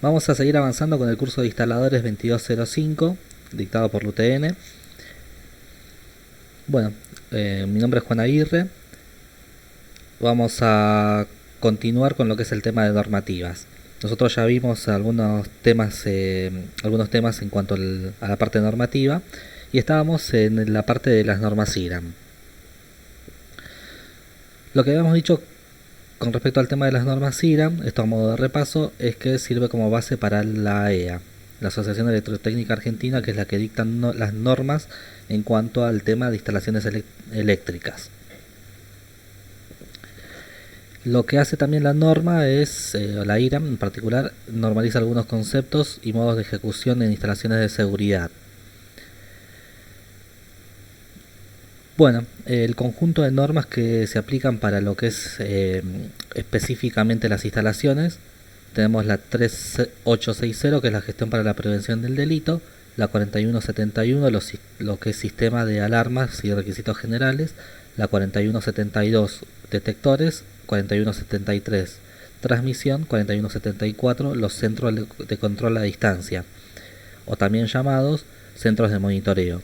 Vamos a seguir avanzando con el curso de instaladores 2205, dictado por la UTN. Bueno, mi nombre es Juan Aguirre. Vamos a continuar con lo que es el tema de normativas. Nosotros ya vimos algunos temas en cuanto a la parte normativa y estábamos en la parte de las normas IRAM. Lo que habíamos dicho con respecto al tema de las normas IRAM, esto a modo de repaso, es que sirve como base para la AEA, la Asociación Electrotécnica Argentina, que es la que dicta las normas en cuanto al tema de instalaciones eléctricas. Lo que hace también la norma es, la IRAM en particular, normaliza algunos conceptos y modos de ejecución en instalaciones de seguridad. Bueno, el conjunto de normas que se aplican para lo que es específicamente las instalaciones, tenemos la 3860, que es la gestión para la prevención del delito, la 4171, lo que es sistema de alarmas y requisitos generales, la 4172, detectores, 4173, transmisión, 4174, los centros de control a distancia, o también llamados centros de monitoreo.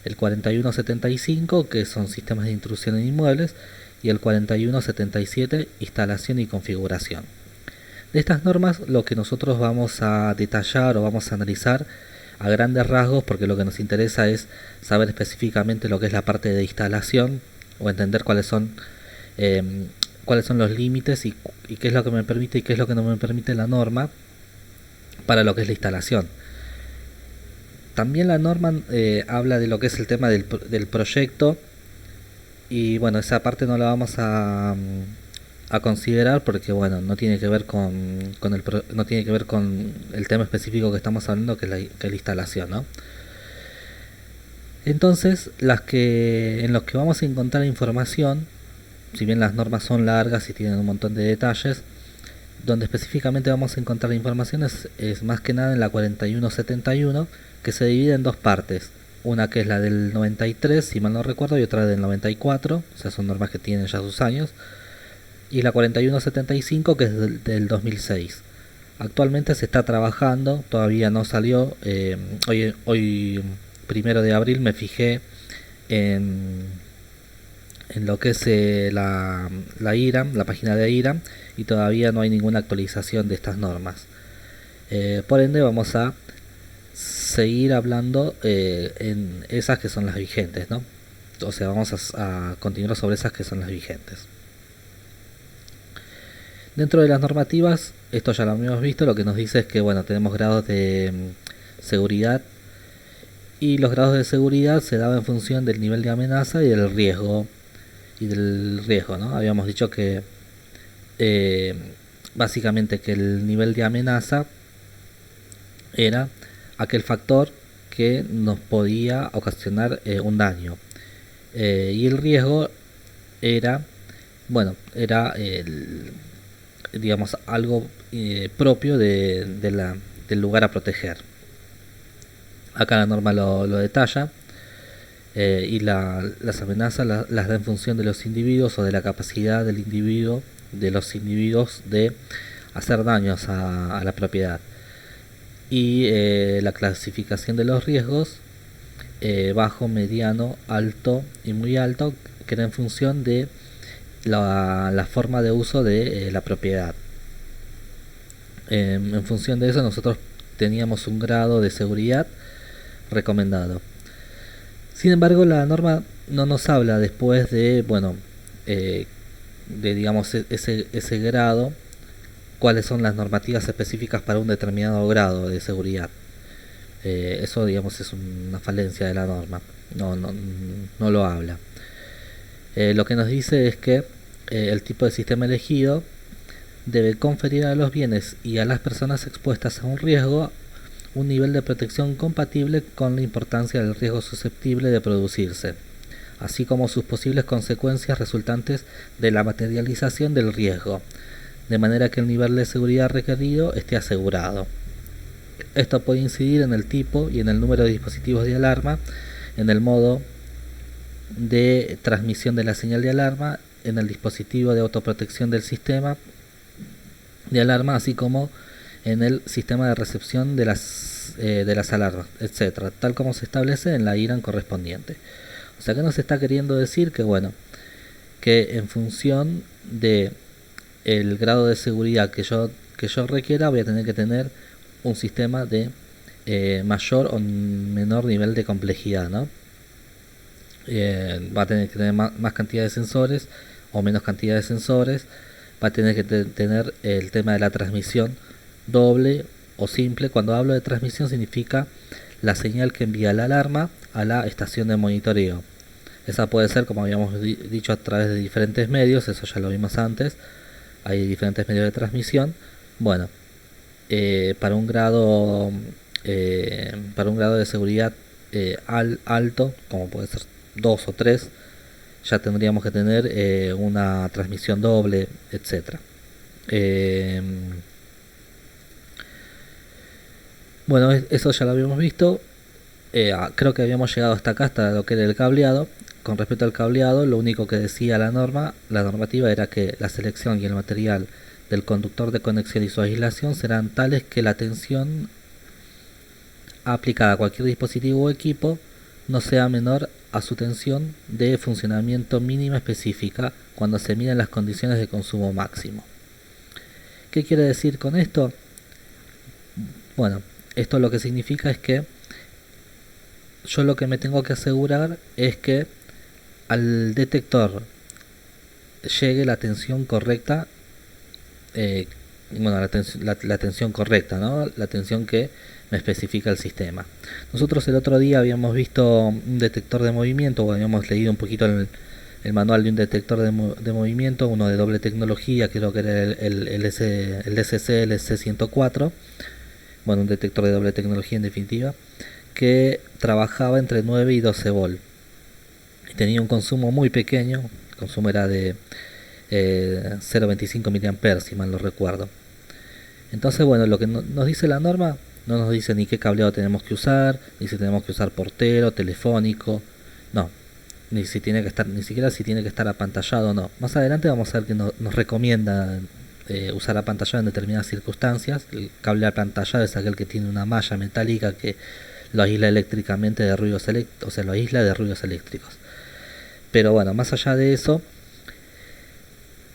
El 4175, que son sistemas de intrusión en inmuebles, y el 4177, instalación y configuración. De estas normas, lo que nosotros vamos a detallar o vamos a analizar a grandes rasgos, porque lo que nos interesa es saber específicamente lo que es la parte de instalación o entender cuáles son los límites y qué es lo que me permite y qué es lo que no me permite la norma para lo que es la instalación. También la norma habla de lo que es el tema del proyecto, y bueno, esa parte no la vamos a considerar porque bueno, no tiene que ver no tiene que ver con el tema específico que estamos hablando, que es la instalación, ¿no? Entonces, en los que vamos a encontrar información, si bien las normas son largas y tienen un montón de detalles, donde específicamente vamos a encontrar información es más que nada en la 4171, que se divide en dos partes. Una que es la del 93, si mal no recuerdo, y otra del 94, o sea, son normas que tienen ya sus años. Y la 4175, que es del 2006. Actualmente se está trabajando, todavía no salió. Hoy, 1 de abril, me fijé en lo que es la IRAM, la página de IRAM, y todavía no hay ninguna actualización de estas normas. Por ende, vamos a seguir hablando en esas que son las vigentes, ¿no? O sea, vamos a continuar sobre esas que son las vigentes. Dentro de las normativas, esto ya lo hemos visto, lo que nos dice es que bueno, tenemos grados de seguridad, y los grados de seguridad se daban en función del nivel de amenaza y del riesgo, ¿no? Habíamos dicho que básicamente que el nivel de amenaza era aquel factor que nos podía ocasionar un daño, y el riesgo era digamos algo propio del lugar a proteger. Acá la norma lo detalla, y las amenazas las da en función de los individuos o de la capacidad de los individuos de hacer daños a la propiedad. Y la clasificación de los riesgos, bajo, mediano, alto y muy alto, que era en función de la forma de uso de la propiedad. En función de eso nosotros teníamos un grado de seguridad recomendado. Sin embargo, la norma no nos habla después de digamos ese grado, cuáles son las normativas específicas para un determinado grado de seguridad. Eso, digamos, es una falencia de la norma. No lo habla. Lo que nos dice es que el tipo de sistema elegido debe conferir a los bienes y a las personas expuestas a un riesgo un nivel de protección compatible con la importancia del riesgo susceptible de producirse, así como sus posibles consecuencias resultantes de la materialización del riesgo, de manera que el nivel de seguridad requerido esté asegurado. Esto puede incidir en el tipo y en el número de dispositivos de alarma, en el modo de transmisión de la señal de alarma, en el dispositivo de autoprotección del sistema de alarma, así como en el sistema de recepción de las alarmas, etcétera, tal como se establece en la IRAN correspondiente. O sea que nos está queriendo decir que bueno, que en función de el grado de seguridad que yo requiera, voy a tener que tener un sistema de mayor o menor nivel de complejidad, ¿no? Va a tener que tener más cantidad de sensores o menos cantidad de sensores, va a tener que tener el tema de la transmisión doble o simple. Cuando hablo de transmisión significa la señal que envía la alarma a la estación de monitoreo. Esa puede ser, como habíamos dicho, a través de diferentes medios, eso ya lo vimos antes, hay diferentes medios de transmisión. Bueno, para un grado de seguridad alto, como puede ser 2 o 3, ya tendríamos que tener una transmisión doble, etcétera. Bueno, eso ya lo habíamos visto. Creo que habíamos llegado hasta acá, hasta lo que era el cableado. Con respecto al cableado, lo único que decía la normativa era que la selección y el material del conductor de conexión y su aislación serán tales que la tensión aplicada a cualquier dispositivo o equipo no sea menor a su tensión de funcionamiento mínima específica cuando se miden las condiciones de consumo máximo. ¿Qué quiere decir con esto? Bueno, esto lo que significa es que yo lo que me tengo que asegurar es que al detector llegue la tensión correcta, bueno, la tensión correcta, ¿no? La tensión que me especifica el sistema. Nosotros el otro día habíamos visto un detector de movimiento, o habíamos leído un poquito el manual de un detector de movimiento, uno de doble tecnología, creo que era el DCC LC104, bueno, un detector de doble tecnología en definitiva, que trabajaba entre 9 y 12 volt. Y tenía un consumo muy pequeño, el consumo era de 0,25 mA, si mal no recuerdo. Entonces, bueno, lo que nos dice la norma no nos dice ni qué cableado tenemos que usar, ni si tenemos que usar portero, telefónico, no, ni si tiene que estar, ni siquiera si tiene que estar apantallado o no. Más adelante vamos a ver que nos recomienda usar apantallado en determinadas circunstancias. El cable apantallado es aquel que tiene una malla metálica que lo aísla eléctricamente de ruidos eléctricos, o sea, lo aísla de ruidos eléctricos. Pero bueno, más allá de eso,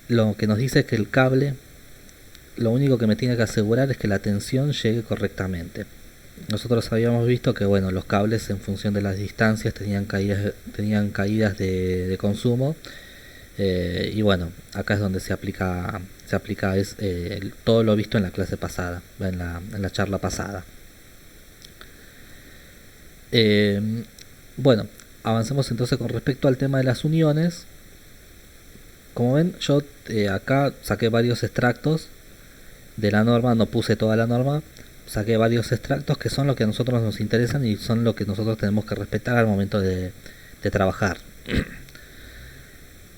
lo que nos dice es que el cable, lo único que me tiene que asegurar es que la tensión llegue correctamente. Nosotros habíamos visto que bueno, los cables en función de las distancias tenían caídas de consumo, y bueno, acá es donde se aplica todo lo visto en la clase pasada, en la charla pasada. Bueno, avancemos entonces con respecto al tema de las uniones. Como ven, yo acá saqué varios extractos de la norma, no puse toda la norma, saqué varios extractos que son lo que a nosotros nos interesan y son lo que nosotros tenemos que respetar al momento de trabajar.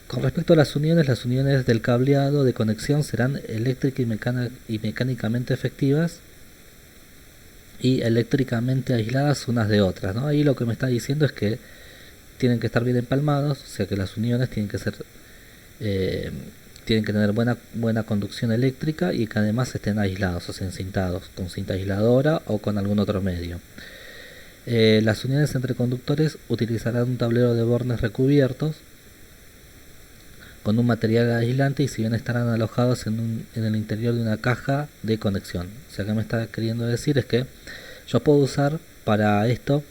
Con respecto a las uniones del cableado de conexión serán eléctrica y mecánicamente efectivas y eléctricamente aisladas unas de otras, ¿no? Ahí lo que me está diciendo es que tienen que estar bien empalmados, o sea que las uniones tienen que ser tienen que tener buena conducción eléctrica y que además estén aislados, o sea, encintados con cinta aisladora o con algún otro medio. Las uniones entre conductores utilizarán un tablero de bornes recubiertos con un material aislante y si bien estarán alojados en el interior de una caja de conexión. O sea, que me está queriendo decir es que yo puedo usar para esto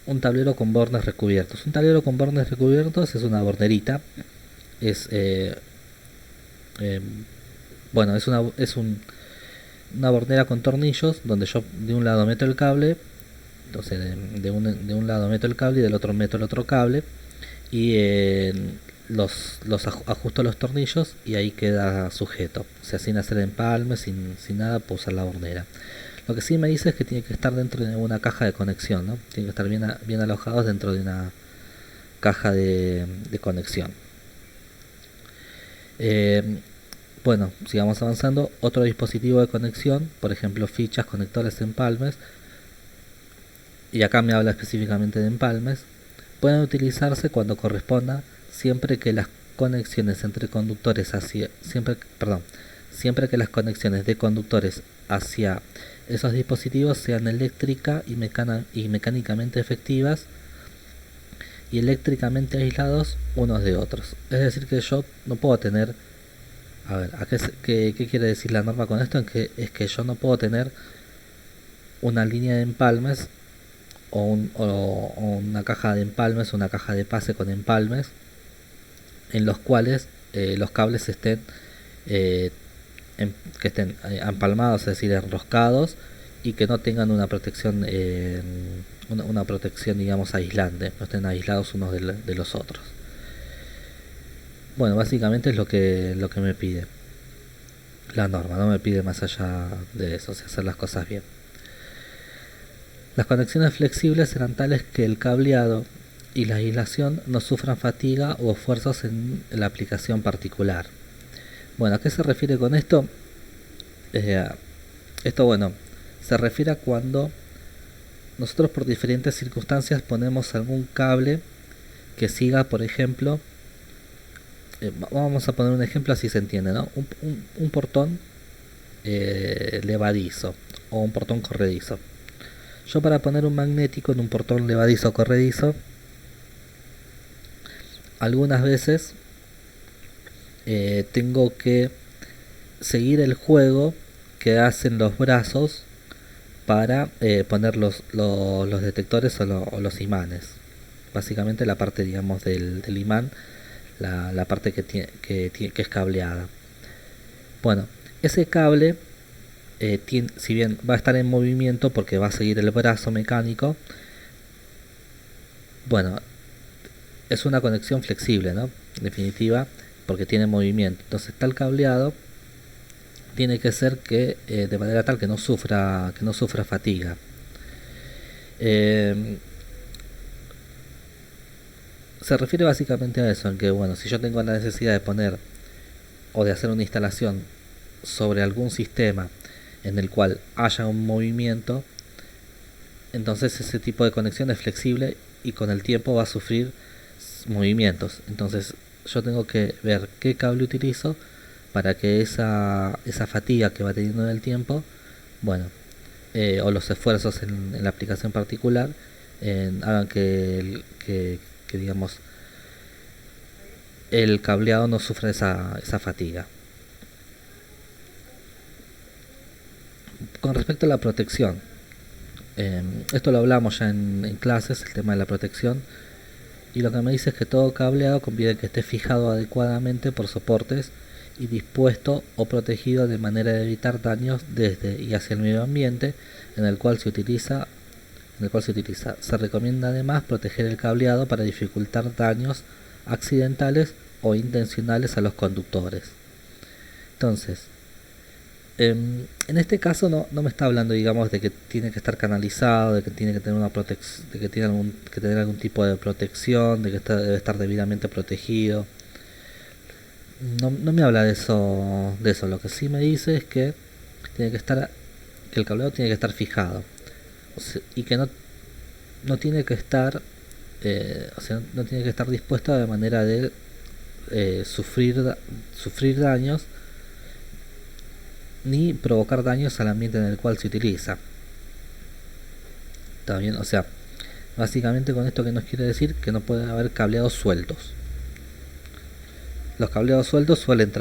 un tablero con bornes recubiertos. Un tablero con bornes recubiertos es una bornerita. Bueno, es una bornera con tornillos donde yo de un lado meto el cable, entonces de un lado meto el cable y del otro meto el otro cable y ajusto los tornillos y ahí queda sujeto, o sea, sin hacer empalme, sin nada, puedo usar la bornera. Lo que sí me dice es que tiene que estar dentro de una caja de conexión, ¿no? Tiene que estar bien alojados dentro de una caja de conexión. Bueno, sigamos avanzando. Otro dispositivo de conexión, por ejemplo fichas, conectores, empalmes, y acá me habla específicamente de empalmes, pueden utilizarse cuando corresponda siempre que las conexiones entre conductores siempre que las conexiones de conductores hacia esos dispositivos sean eléctrica y mecánicamente efectivas y eléctricamente aislados unos de otros. Es decir, que yo no puedo tener... A ver, ¿qué quiere decir la norma con esto? Es que yo no puedo tener una línea de empalmes o una caja de empalmes, una caja de pase con empalmes, en los cuales los cables eh, que estén empalmados, es decir, enroscados, y que no tengan una protección, una protección, digamos, aislante, no estén aislados unos de los otros. Bueno, básicamente es lo que me pide la norma, no me pide más allá de eso, o sea, hacer las cosas bien. Las conexiones flexibles serán tales que el cableado y la aislación no sufran fatiga o esfuerzos en la aplicación particular. Bueno, ¿a qué se refiere con esto? Esto, bueno, se refiere a cuando nosotros por diferentes circunstancias ponemos algún cable que siga, por ejemplo, vamos a poner un ejemplo así se entiende, ¿no? Un portón levadizo o un portón corredizo. Yo para poner un magnético en un portón levadizo o corredizo, algunas veces tengo que seguir el juego que hacen los brazos para poner los detectores o los imanes. Básicamente la parte, digamos, del imán, la parte que es cableada. Bueno, ese cable, si bien va a estar en movimiento porque va a seguir el brazo mecánico, bueno, es una conexión flexible, ¿no? En definitiva, porque tiene movimiento. Entonces tal cableado tiene que ser que de manera tal que no sufra fatiga. Se refiere básicamente a eso, en que bueno, si yo tengo la necesidad de poner o de hacer una instalación sobre algún sistema en el cual haya un movimiento, entonces ese tipo de conexión es flexible y con el tiempo va a sufrir movimientos. Entonces yo tengo que ver qué cable utilizo para que esa fatiga que va teniendo en el tiempo, bueno, o los esfuerzos en la aplicación particular, hagan que digamos el cableado no sufra esa fatiga. Con respecto a la protección, esto lo hablamos ya en clases, el tema de la protección, y lo que me dice es que todo cableado conviene que esté fijado adecuadamente por soportes y dispuesto o protegido de manera de evitar daños desde y hacia el medio ambiente en el cual se utiliza. Se recomienda además proteger el cableado para dificultar daños accidentales o intencionales a los conductores. Entonces, en este caso no me está hablando, digamos, de que tiene que estar canalizado, de que tiene que tener de que tiene que tener algún tipo de protección, de que debe estar debidamente protegido. No me habla de eso. Lo que sí me dice es que que el cableado tiene que estar fijado, o sea, y que no tiene que estar, o sea, no tiene que estar dispuesto de manera de sufrir daños ni provocar daños al ambiente en el cual se utiliza. ¿Está bien? O sea, básicamente con esto que nos quiere decir que no puede haber cableados sueltos. Los cableados sueltos suelen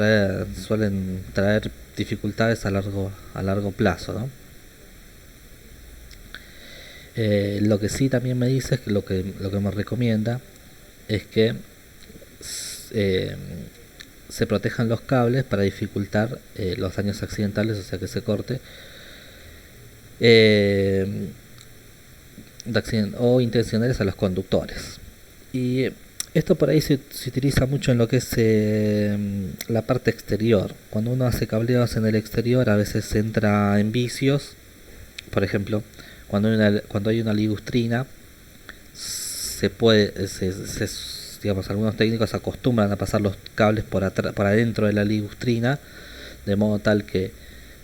traer dificultades a largo plazo, ¿no? Lo que sí también me dice es que lo que me recomienda es que se protejan los cables para dificultar los daños accidentales, o sea que se corte o intencionales a los conductores. Y esto por ahí se utiliza mucho en lo que es la parte exterior. Cuando uno hace cableados en el exterior, a veces entra en vicios. Por ejemplo, cuando hay una ligustrina, digamos, algunos técnicos acostumbran a pasar los cables por adentro de la ligustrina, de modo tal que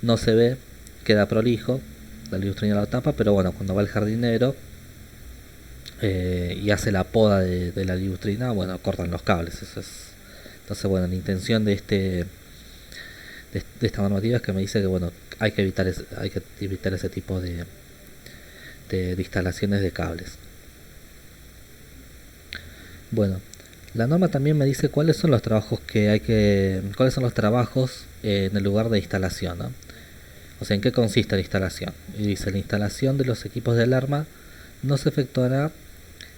no se ve, queda prolijo, la ligustrina la tapa, pero bueno, cuando va el jardinero y hace la poda de la ligustrina, bueno, cortan los cables. Entonces, bueno, la intención de de esta normativa es que me dice que bueno, hay que evitar ese tipo de instalaciones de cables. Bueno, la norma también me dice cuáles son los trabajos cuáles son los trabajos en el lugar de instalación, ¿no? O sea, en qué consiste la instalación. Y dice, la instalación de los equipos de alarma no se efectuará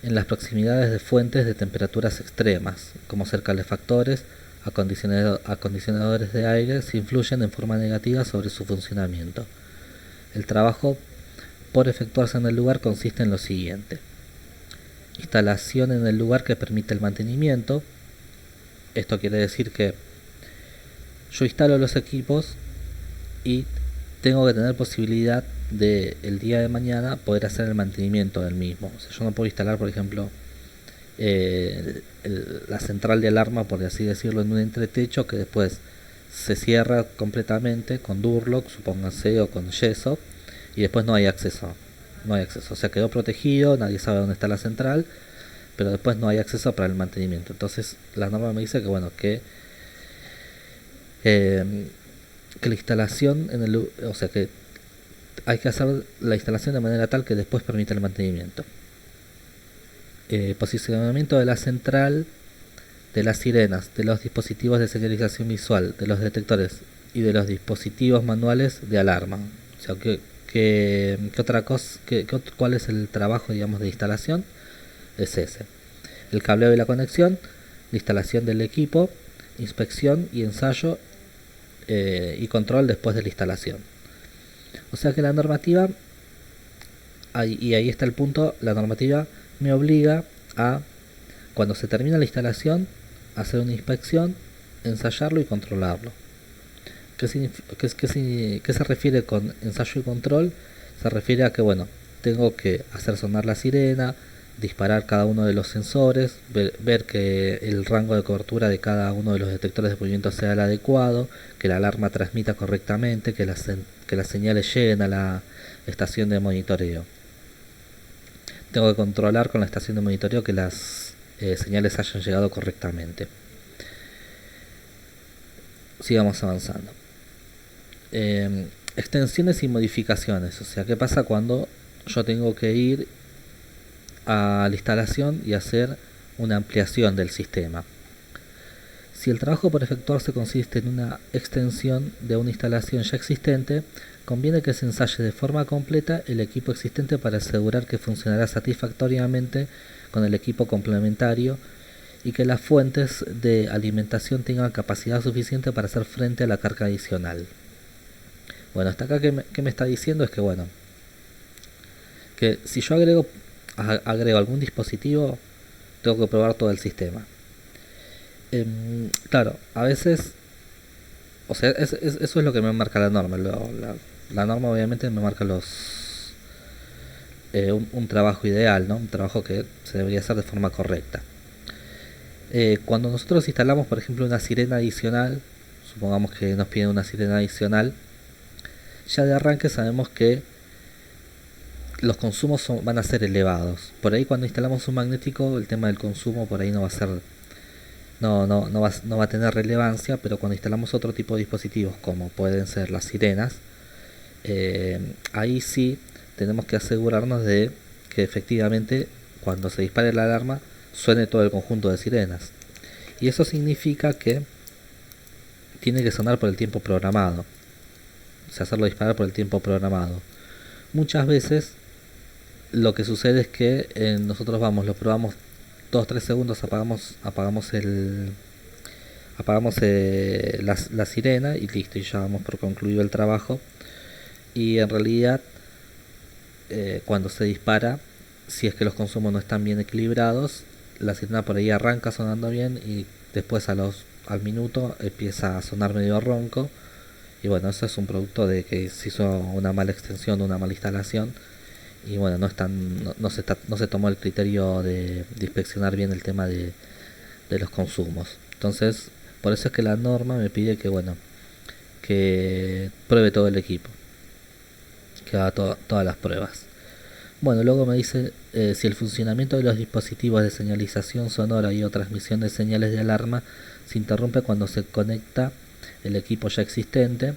en las proximidades de fuentes de temperaturas extremas, como ser calefactores, acondicionadores de aire, si influyen en forma negativa sobre su funcionamiento. El trabajo por efectuarse en el lugar consiste en lo siguiente: instalación en el lugar que permite el mantenimiento. Esto quiere decir que yo instalo los equipos y tengo que tener posibilidad de el día de mañana poder hacer el mantenimiento del mismo. O sea, yo no puedo instalar, por ejemplo, la central de alarma, por así decirlo, en un entretecho que después se cierra completamente con Durlock, supónganse, o con yeso, y después no hay acceso. No hay acceso. O sea, quedó protegido, nadie sabe dónde está la central, pero después no hay acceso para el mantenimiento. Entonces la norma me dice que bueno, que la instalación o sea, que hay que hacer la instalación de manera tal que después permita el mantenimiento. Posicionamiento de la central, de las sirenas, de los dispositivos de señalización visual, de los detectores y de los dispositivos manuales de alarma. O sea, ¿qué otra cosa? ¿Cuál es el trabajo, digamos, de instalación? Es ese: el cableo y la conexión, la instalación del equipo, inspección y ensayo y control después de la instalación. O sea que la normativa, y ahí está el punto, la normativa me obliga a, cuando se termina la instalación, hacer una inspección, ensayarlo y controlarlo. ¿Qué se refiere con ensayo y control? Se refiere a que, bueno, tengo que hacer sonar la sirena, disparar cada uno de los sensores, ver que el rango de cobertura de cada uno de los detectores de movimiento sea el adecuado, que la alarma transmita correctamente, que las señales lleguen a la estación de monitoreo. Tengo que controlar con la estación de monitoreo que las señales hayan llegado correctamente. Sigamos avanzando. Extensiones y modificaciones. O sea, ¿qué pasa cuando yo tengo que ir a la instalación y hacer una ampliación del sistema? Si el trabajo por efectuarse consiste en una extensión de una instalación ya existente, conviene que se ensaye de forma completa el equipo existente para asegurar que funcionará satisfactoriamente con el equipo complementario y que las fuentes de alimentación tengan capacidad suficiente para hacer frente a la carga adicional. Bueno, hasta acá que me está diciendo es que bueno, que si yo agrego algún dispositivo, tengo que probar todo el sistema. Claro, a veces, o sea, eso es lo que me marca la norma. La norma obviamente me marca un trabajo ideal, ¿no? Un trabajo que se debería hacer de forma correcta. Cuando nosotros instalamos, por ejemplo, una sirena adicional, supongamos que nos piden una sirena adicional, ya de arranque sabemos que los consumos van a ser elevados. Por ahí cuando instalamos un magnético, el tema del consumo por ahí no va a ser, no va a tener relevancia, pero cuando instalamos otro tipo de dispositivos como pueden ser las sirenas, ahí sí tenemos que asegurarnos de que efectivamente cuando se dispare la alarma suene todo el conjunto de sirenas. Y eso significa que tiene que sonar por el tiempo programado, o sea, hacerlo disparar por el tiempo programado. Muchas veces lo que sucede es que nosotros lo probamos 2-3 segundos, apagamos la sirena y listo, y ya vamos por concluido el trabajo. Y en realidad cuando se dispara, si es que los consumos no están bien equilibrados, la sirena por ahí arranca sonando bien y después al minuto empieza a sonar medio ronco. Y bueno, eso es un producto de que se hizo una mala extensión, una mala instalación. Y bueno, no se tomó el criterio de inspeccionar bien el tema de los consumos. Entonces, por eso es que la norma me pide que bueno, que pruebe todo el equipo, que haga todas las pruebas. Bueno, luego me dice si el funcionamiento de los dispositivos de señalización sonora y o transmisión de señales de alarma se interrumpe cuando se conecta el equipo ya existente,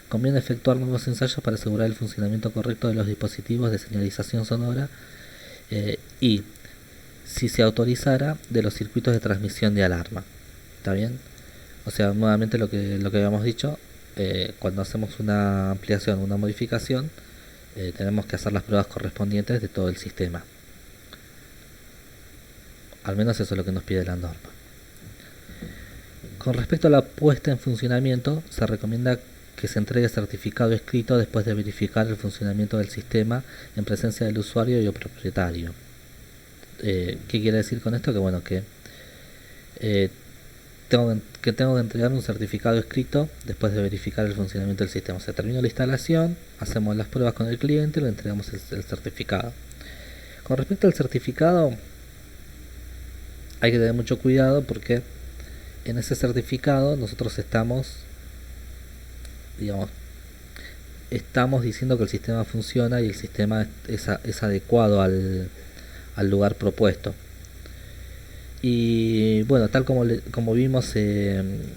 conviene efectuar nuevos ensayos para asegurar el funcionamiento correcto de los dispositivos de señalización sonora y, si se autorizara, de los circuitos de transmisión de alarma. ¿Está bien? O sea, nuevamente lo que habíamos dicho, cuando hacemos una ampliación o una modificación, tenemos que hacer las pruebas correspondientes de todo el sistema. Al menos eso es lo que nos pide la norma. Con respecto a la puesta en funcionamiento, se recomienda que se entregue certificado escrito después de verificar el funcionamiento del sistema en presencia del usuario y el propietario. ¿Qué quiere decir con esto? Que bueno, tengo que entregar un certificado escrito después de verificar el funcionamiento del sistema. O sea, termino la instalación, hacemos las pruebas con el cliente y le entregamos el certificado. Con respecto al certificado, hay que tener mucho cuidado porque en ese certificado nosotros estamos diciendo que el sistema funciona y el sistema es adecuado al lugar propuesto. Y bueno, tal como vimos en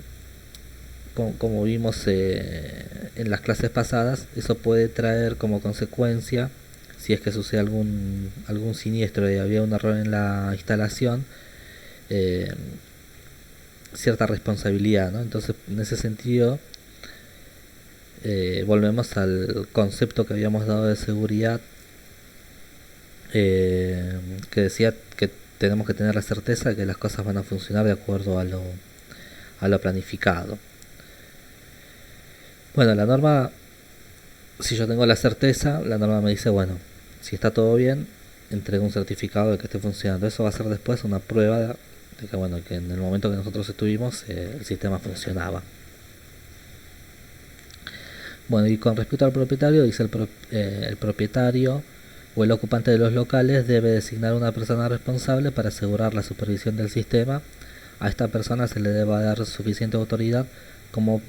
las clases pasadas, eso puede traer como consecuencia, si es que sucede algún siniestro y había un error en la instalación, cierta responsabilidad, ¿no? Entonces, en ese sentido, volvemos al concepto que habíamos dado de seguridad, que decía que tenemos que tener la certeza de que las cosas van a funcionar de acuerdo a lo planificado. Bueno, la norma, si yo tengo la certeza, la norma me dice, bueno, si está todo bien, entrego un certificado de que esté funcionando. Eso va a ser después una prueba de que, bueno, que en el momento que nosotros estuvimos, el sistema funcionaba. Bueno, y con respecto al propietario, dice el propietario o el ocupante de los locales debe designar una persona responsable para asegurar la supervisión del sistema. A esta persona se le debe dar suficiente autoridad como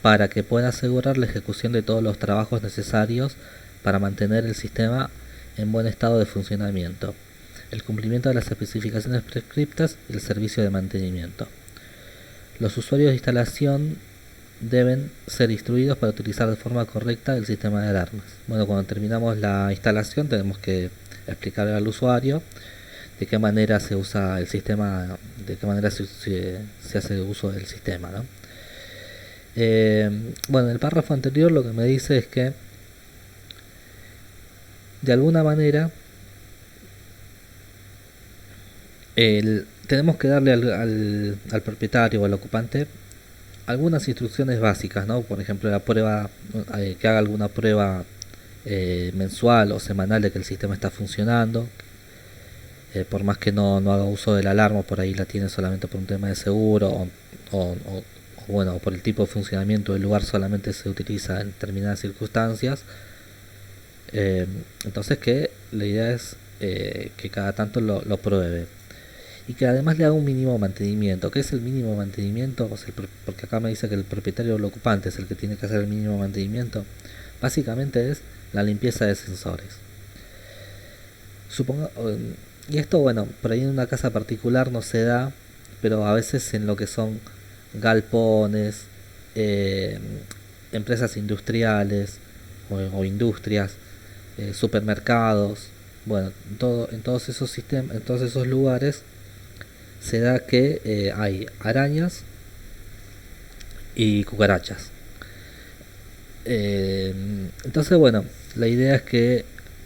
para que pueda asegurar la ejecución de todos los trabajos necesarios para mantener el sistema en buen estado de funcionamiento, el cumplimiento de las especificaciones prescriptas y el servicio de mantenimiento. Los usuarios de instalación deben ser instruidos para utilizar de forma correcta el sistema de alarmas. Bueno, cuando terminamos la instalación tenemos que explicarle al usuario de qué manera se usa el sistema, de qué manera se hace uso del sistema, ¿no? Bueno, en el párrafo anterior lo que me dice es que de alguna manera tenemos que darle al propietario o al ocupante algunas instrucciones básicas, ¿no? Por ejemplo, la prueba, que haga alguna prueba mensual o semanal de que el sistema está funcionando, por más que no haga uso de la alarma, por ahí la tiene solamente por un tema de seguro o bueno, por el tipo de funcionamiento del lugar solamente se utiliza en determinadas circunstancias. Entonces que la idea es que cada tanto lo pruebe y que además le haga un mínimo mantenimiento. ¿Qué es el mínimo mantenimiento? O sea, porque acá me dice que el propietario o el ocupante es el que tiene que hacer el mínimo mantenimiento. Básicamente es la limpieza de sensores. Y esto, bueno, por ahí en una casa particular no se da, pero a veces en lo que son galpones, empresas industriales o industrias, supermercados, bueno, en todos esos sistemas, en todos esos lugares se da que hay arañas y cucarachas. Entonces, bueno, la idea es que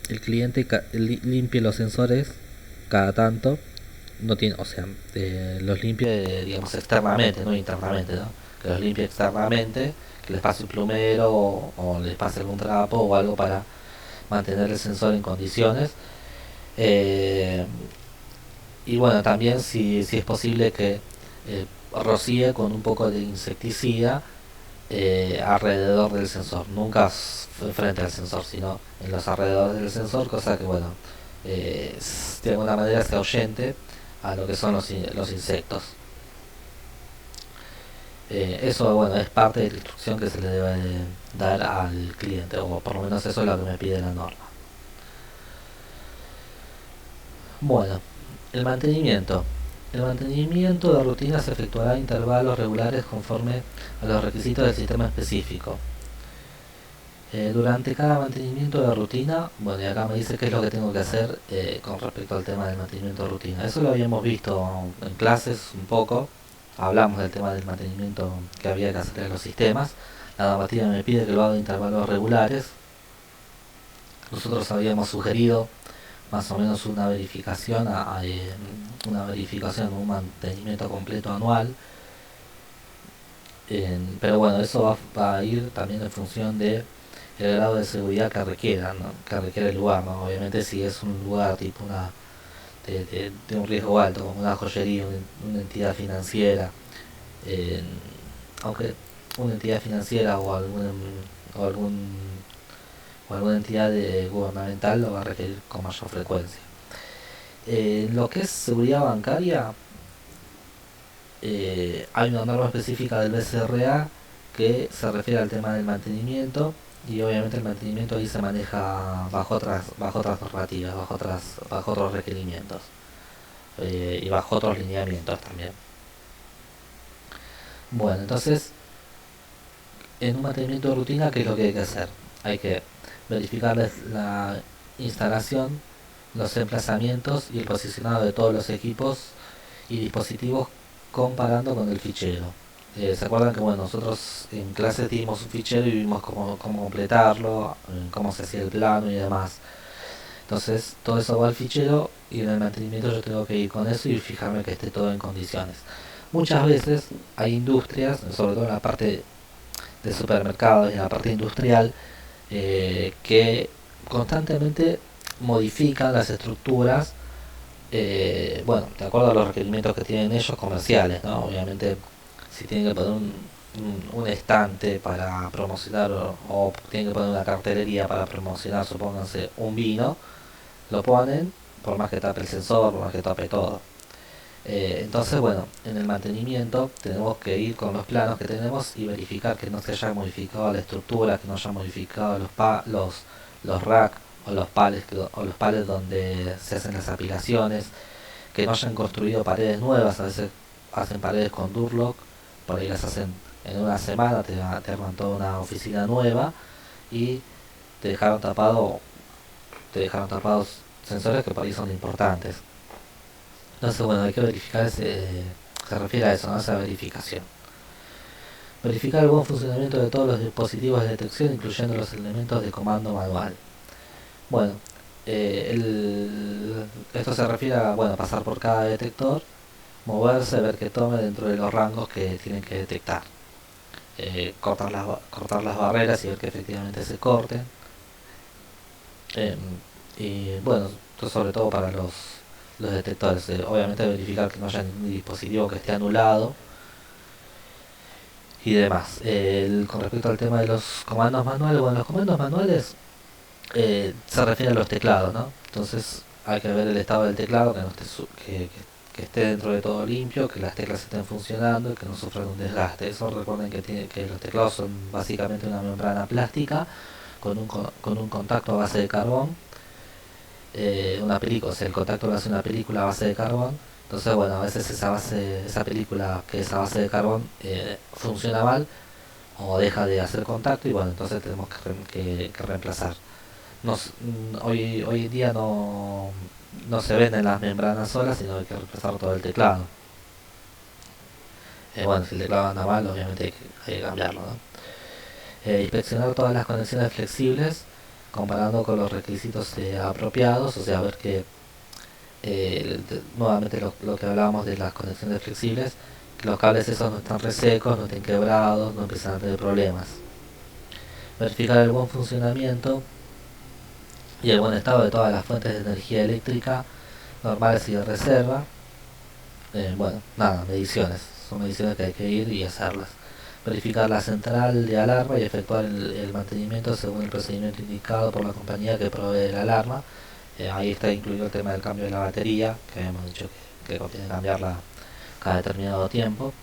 el cliente limpie los sensores cada tanto. No tiene, o sea, los limpie, digamos, externamente, no internamente, ¿no? Que los limpie externamente, que les pase un plumero o les pase algún trapo o algo para mantener el sensor en condiciones. Y bueno, también si es posible que rocíe con un poco de insecticida alrededor del sensor, nunca frente al sensor, sino en los alrededores del sensor, cosa que, bueno, de alguna manera se ahuyente a lo que son los insectos. Eso, bueno, es parte de la instrucción que se le debe dar al cliente, o por lo menos eso es lo que me pide la norma. Bueno, el mantenimiento. El mantenimiento de rutina se efectuará a intervalos regulares conforme a los requisitos del sistema específico. Durante cada mantenimiento de rutina, bueno, y acá me dice qué es lo que tengo que hacer con respecto al tema del mantenimiento de rutina. Eso lo habíamos visto en clases un poco, hablamos del tema del mantenimiento que había que hacer en los sistemas. La normativa me pide que lo haga a intervalos regulares. Nosotros habíamos sugerido más o menos una verificación, un mantenimiento completo anual. Pero bueno, eso va a ir también en función de el grado de seguridad que requiera, ¿no? Que requiere el lugar, ¿no? Obviamente si es un lugar tipo de un riesgo alto, como una joyería, una entidad financiera, eh, aunque una entidad financiera o algún o alguna entidad gubernamental lo va a requerir con mayor frecuencia. En lo que es seguridad bancaria, hay una norma específica del BCRA que se refiere al tema del mantenimiento, y obviamente el mantenimiento ahí se maneja bajo otras normativas, bajo otros requerimientos, y bajo otros lineamientos también. Bueno, entonces, en un mantenimiento de rutina, ¿qué es lo que hay que hacer? Hay que verificar la instalación, los emplazamientos y el posicionado de todos los equipos y dispositivos comparando con el fichero. ¿Se acuerdan que bueno, nosotros en clase dimos un fichero y vimos cómo completarlo, cómo se hacía el plano y demás? Entonces todo eso va al fichero y en el mantenimiento yo tengo que ir con eso y fijarme que esté todo en condiciones. Muchas veces hay industrias, sobre todo en la parte de supermercados y en la parte industrial, que constantemente modifican las estructuras, bueno, de acuerdo a los requerimientos que tienen ellos comerciales, ¿no? Obviamente, si tienen que poner un estante para promocionar o tienen que poner una cartelería para promocionar, supónganse, un vino, lo ponen, por más que tape el sensor, por más que tape todo. Entonces, bueno, en el mantenimiento tenemos que ir con los planos que tenemos y verificar que no se haya modificado la estructura, que no haya modificado los racks o los palets donde se hacen las apilaciones, que no hayan construido paredes nuevas. A veces hacen paredes con Durlock, por ahí las hacen en una semana, te arman toda una oficina nueva y te dejaron tapado, te dejaron tapados sensores que por ahí son importantes. Entonces, bueno, hay que verificar se refiere a eso, ¿no? A esa verificación. Verificar el buen funcionamiento de todos los dispositivos de detección, incluyendo los elementos de comando manual. Bueno, esto se refiere a, bueno, pasar por cada detector, moverse, ver que tome dentro de los rangos que tienen que detectar. Cortar las barreras y ver que efectivamente se corten. Y bueno, esto sobre todo para los detectores. Obviamente verificar que no haya ningún dispositivo que esté anulado y demás. Con respecto al tema de los comandos manuales, bueno, los comandos manuales se refiere a los teclados, ¿no? Entonces hay que ver el estado del teclado, que no esté que esté dentro de todo limpio, que las teclas estén funcionando y que no sufran un desgaste. Eso recuerden que los teclados son básicamente una membrana plástica con un contacto a base de carbón, una película, o sea, el contacto lo hace una película a base de carbón. Entonces, bueno, a veces esa película que es a base de carbón funciona mal o deja de hacer contacto, y bueno, entonces tenemos que reemplazar. Hoy en día no se venden las membranas solas, sino hay que reemplazar todo el teclado. Bueno, si el teclado anda mal, obviamente hay que cambiarlo, ¿no? Inspeccionar todas las conexiones flexibles comparando con los requisitos apropiados, o sea, ver que nuevamente lo que hablábamos de las conexiones flexibles, que los cables esos no están resecos, no estén quebrados, no empiezan a tener problemas. Verificar el buen funcionamiento y el buen estado de todas las fuentes de energía eléctrica, normales y de reserva. Bueno, nada, mediciones, son mediciones que hay que ir y hacerlas. Verificar la central de alarma y efectuar el mantenimiento según el procedimiento indicado por la compañía que provee la alarma. Ahí está incluido el tema del cambio de la batería, que habíamos dicho que conviene cambiarla cada determinado tiempo.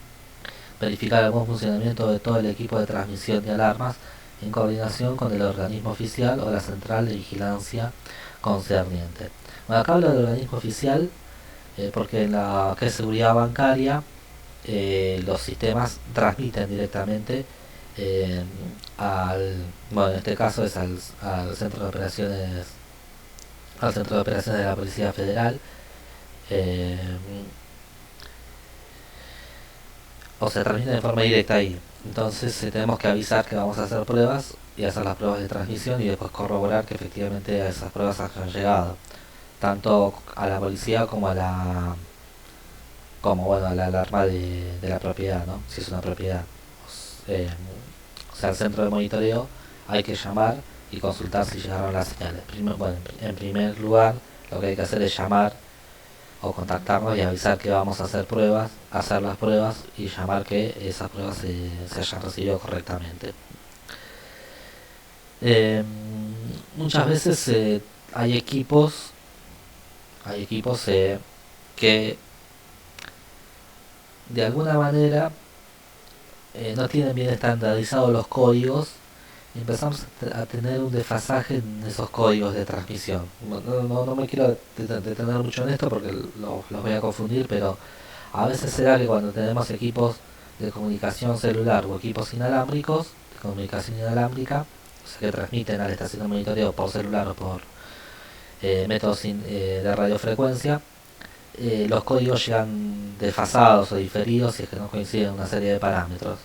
Verificar el buen funcionamiento de todo el equipo de transmisión de alarmas en coordinación con el organismo oficial o la central de vigilancia concerniente. Bueno, acá habla del organismo oficial, porque en la que es seguridad bancaria, los sistemas transmiten directamente eh, bueno, en este caso es al centro de operaciones, al centro de operaciones de la Policía Federal. eh, o se transmite de forma directa ahí. Entonces tenemos que avisar que vamos a hacer pruebas y hacer las pruebas de transmisión y después corroborar que efectivamente esas pruebas hayan llegado, tanto a la policía como a la, como bueno, a la alarma de la propiedad, ¿no? Si es una propiedad. Eh, o sea, al centro de monitoreo hay que llamar y consultar si llegaron las señales. Bueno, en primer lugar, lo que hay que hacer es llamar o contactarnos y avisar que vamos a hacer pruebas, hacer las pruebas y llamar que esas pruebas se hayan recibido correctamente. Eh, Muchas veces hay equipos que de alguna manera no tienen bien estandarizados los códigos y empezamos a tener un desfasaje en esos códigos de transmisión. No me quiero detener mucho en esto porque los voy a confundir, pero a veces será que cuando tenemos equipos de comunicación celular o equipos inalámbricos, de comunicación inalámbrica, o sea que transmiten a la estación de monitoreo por celular o por métodos de radiofrecuencia, los códigos llegan desfasados o diferidos si es que no coinciden una serie de parámetros.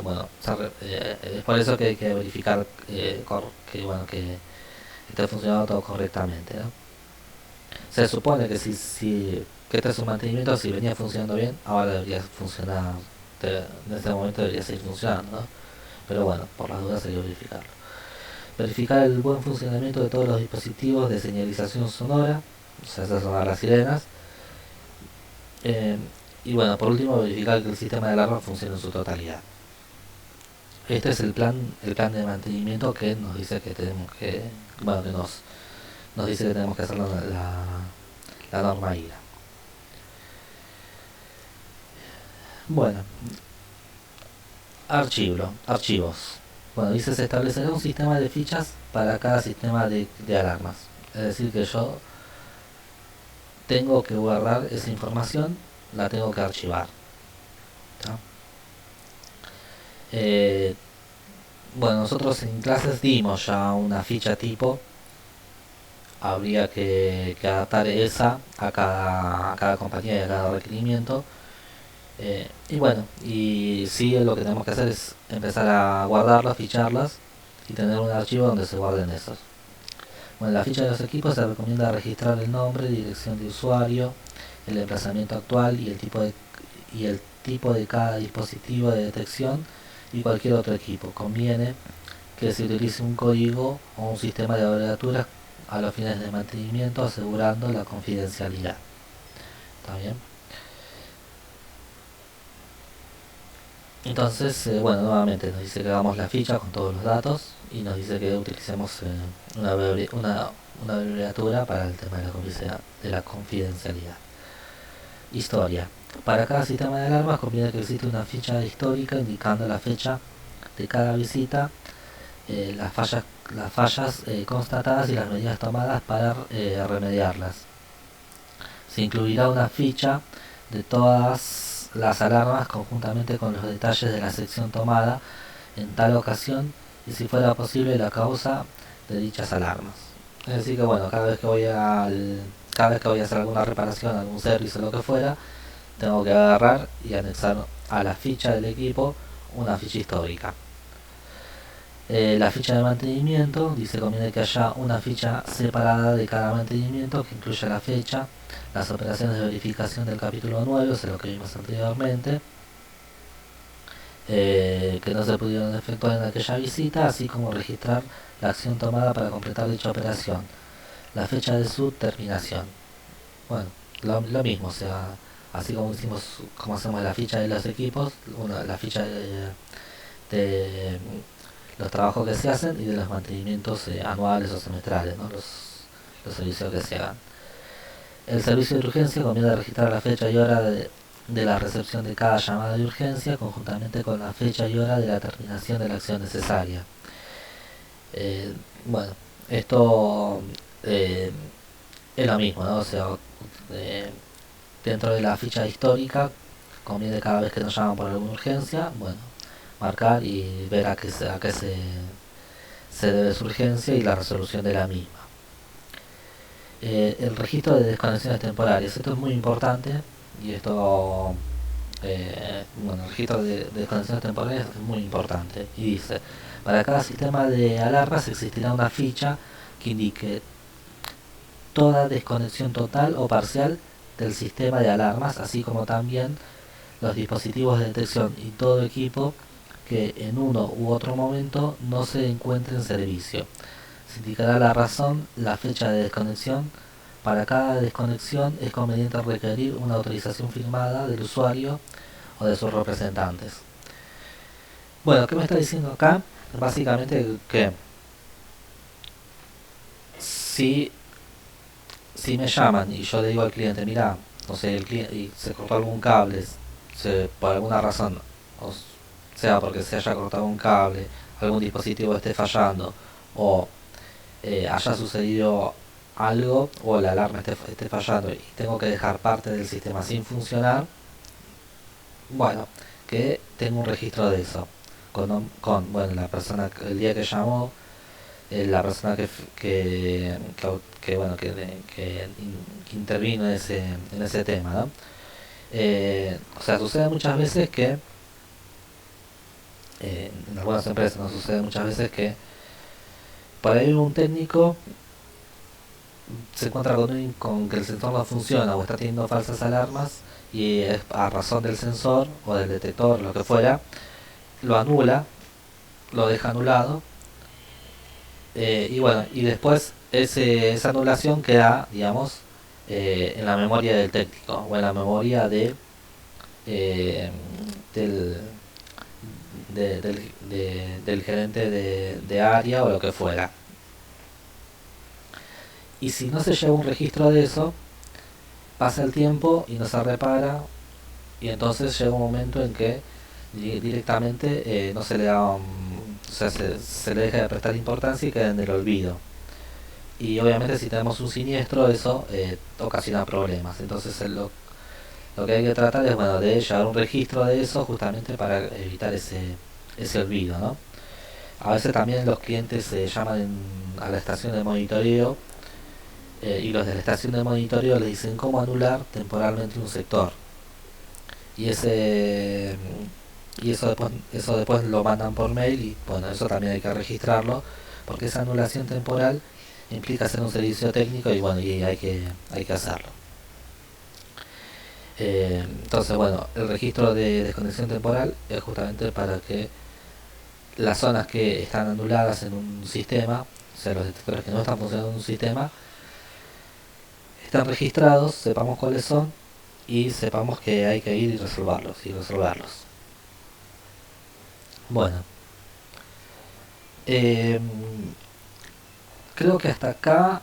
Bueno, es por eso que hay que verificar que, bueno, que esté funcionando todo correctamente, ¿no? Se supone que si que este es un mantenimiento, si venía funcionando bien, ahora debería funcionar, en este momento debería seguir funcionando, ¿no? Pero bueno, por las dudas hay que verificarlo. Verificar el buen funcionamiento de todos los dispositivos de señalización sonora, o sea, esas son las sirenas. Eh, y bueno, por último, verificar que el sistema de alarma funcione en su totalidad. Este es el plan de mantenimiento que nos dice que tenemos que, bueno, que nos dice que tenemos que hacer la norma IRA. Bueno, archivos. Bueno, dice se establecerá un sistema de fichas para cada sistema de alarmas. Es decir, que yo tengo que guardar esa información, la tengo que archivar. ¿Tá? Eh, bueno, nosotros en clases dimos ya una ficha tipo. Habría que adaptar esa a cada compañía y a cada requerimiento. Y bueno, y sí, lo que tenemos que hacer es empezar a guardarlas, ficharlas y tener un archivo donde se guarden esos. Bueno, en la ficha de los equipos se recomienda registrar el nombre, dirección de usuario, el emplazamiento actual y el tipo de cada dispositivo de detección y cualquier otro equipo. Conviene que se utilice un código o un sistema de abreviaturas a los fines de mantenimiento asegurando la confidencialidad. ¿Está bien? Entonces, bueno, nuevamente nos dice que hagamos la ficha con todos los datos y nos dice que utilicemos una abreviatura para el tema de la confidencialidad. Historia. Para cada sistema de alarmas conviene que exista una ficha histórica indicando la fecha de cada visita, las fallas constatadas y las medidas tomadas para remediarlas. Se incluirá una ficha de todas las alarmas conjuntamente con los detalles de la sección tomada en tal ocasión y si fuera posible la causa de dichas alarmas. Es decir que bueno, cada vez que voy a hacer alguna reparación, algún servicio o lo que fuera, tengo que agarrar y anexar a la ficha del equipo una ficha histórica. La ficha de mantenimiento, dice conviene que haya una ficha separada de cada mantenimiento que incluya la fecha, las operaciones de verificación del capítulo 9, o sea lo que vimos anteriormente, que no se pudieron efectuar en aquella visita, así como registrar la acción tomada para completar dicha operación, la fecha de su terminación. Bueno, lo mismo, o sea, así como hacemos la ficha de los equipos, la ficha de los trabajos que se hacen y de los mantenimientos anuales o semestrales, ¿no? Los servicios que se hagan. El servicio de urgencia conviene registrar la fecha y hora de la recepción de cada llamada de urgencia conjuntamente con la fecha y hora de la terminación de la acción necesaria. Bueno, esto es lo mismo, ¿no? O sea, dentro de la ficha histórica conviene cada vez que nos llaman por alguna urgencia, bueno, marcar y ver a qué se debe su urgencia y la resolución de la misma. El registro de desconexiones temporales, esto es muy importante y esto, bueno, el registro de desconexiones temporales es muy importante y dice, para cada sistema de alarmas existirá una ficha que indique toda desconexión total o parcial del sistema de alarmas, así como también los dispositivos de detección y todo equipo que en uno u otro momento no se encuentre en servicio. Se indicará la razón, la fecha de desconexión. Para cada desconexión es conveniente requerir una autorización firmada del usuario o de sus representantes. Bueno, ¿qué me está diciendo acá? Básicamente que si, si me llaman y yo le digo al cliente, mira, no sé, el cliente, y se cortó algún cable, por alguna razón, o sea porque se haya cortado un cable, algún dispositivo esté fallando, o haya sucedido algo, o la alarma esté fallando y tengo que dejar parte del sistema sin funcionar, bueno, que tengo un registro de eso. Bueno, la persona, el día que llamó, la persona bueno, que intervino en ese tema, ¿no? O sea, sucede muchas veces que, en algunas empresas no sucede muchas veces que por ahí un técnico se encuentra con que el sensor no funciona o está teniendo falsas alarmas y es a razón del sensor o del detector, lo que fuera, lo anula, lo deja anulado, y bueno, y después esa anulación queda, digamos, en la memoria del técnico o en la memoria eh, del, del gerente de área o lo que fuera. Y si no se lleva un registro de eso, pasa el tiempo y no se repara, y entonces llega un momento en que directamente no se le da o sea, se le deja de prestar importancia y queda en el olvido. Y obviamente si tenemos un siniestro, eso ocasiona problemas. Entonces lo que hay que tratar es, bueno, de llevar un registro de eso justamente para evitar ese olvido, ¿no? A veces también los clientes se llaman a la estación de monitoreo, y los de la estación de monitoreo les dicen cómo anular temporalmente un sector. Y eso después lo mandan por mail y bueno, eso también hay que registrarlo porque esa anulación temporal implica hacer un servicio técnico y bueno, y hay que hacerlo. Entonces, bueno, el registro de desconexión temporal es justamente para que las zonas que están anuladas en un sistema, o sea, los detectores que no están funcionando en un sistema, están registrados, sepamos cuáles son y sepamos que hay que ir y resolverlos. Bueno, eh, creo que hasta acá,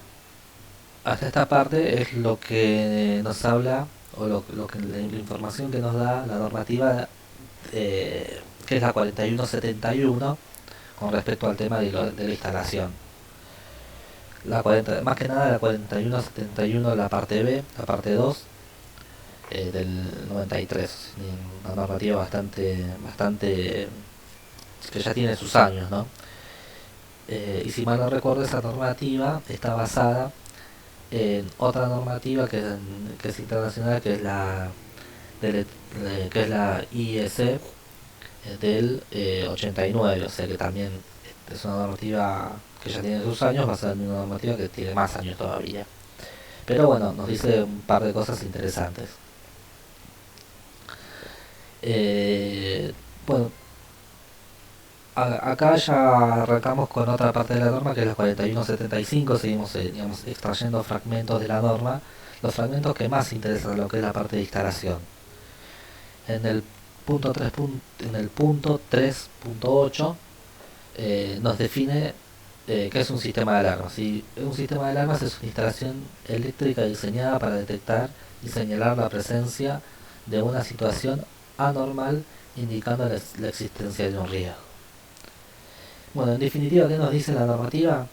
hasta esta parte es lo que nos habla o lo que la información que nos da la normativa, que es la 4171 con respecto al tema de la instalación. Más que nada la 4171 la parte B, la parte 2, del 93, una normativa bastante que ya tiene sus años, ¿no? Y si mal no recuerdo, esa normativa está basada en otra normativa que es internacional, que es que es la IEC, del 89, o sea que también es una normativa que ya tiene sus años, basada en una normativa que tiene más años todavía. Pero bueno, nos dice un par de cosas interesantes. Bueno, acá ya arrancamos con otra parte de la norma, que es la 4175. Seguimos, digamos, extrayendo fragmentos de la norma, los fragmentos que más interesan, lo que es la parte de instalación. En el en el punto 3.8, nos define qué es un sistema de alarmas. Y un sistema de alarmas es una instalación eléctrica diseñada para detectar y señalar la presencia de una situación anormal, indicando la existencia de un riesgo. Bueno, en definitiva, ¿qué nos dice la normativa?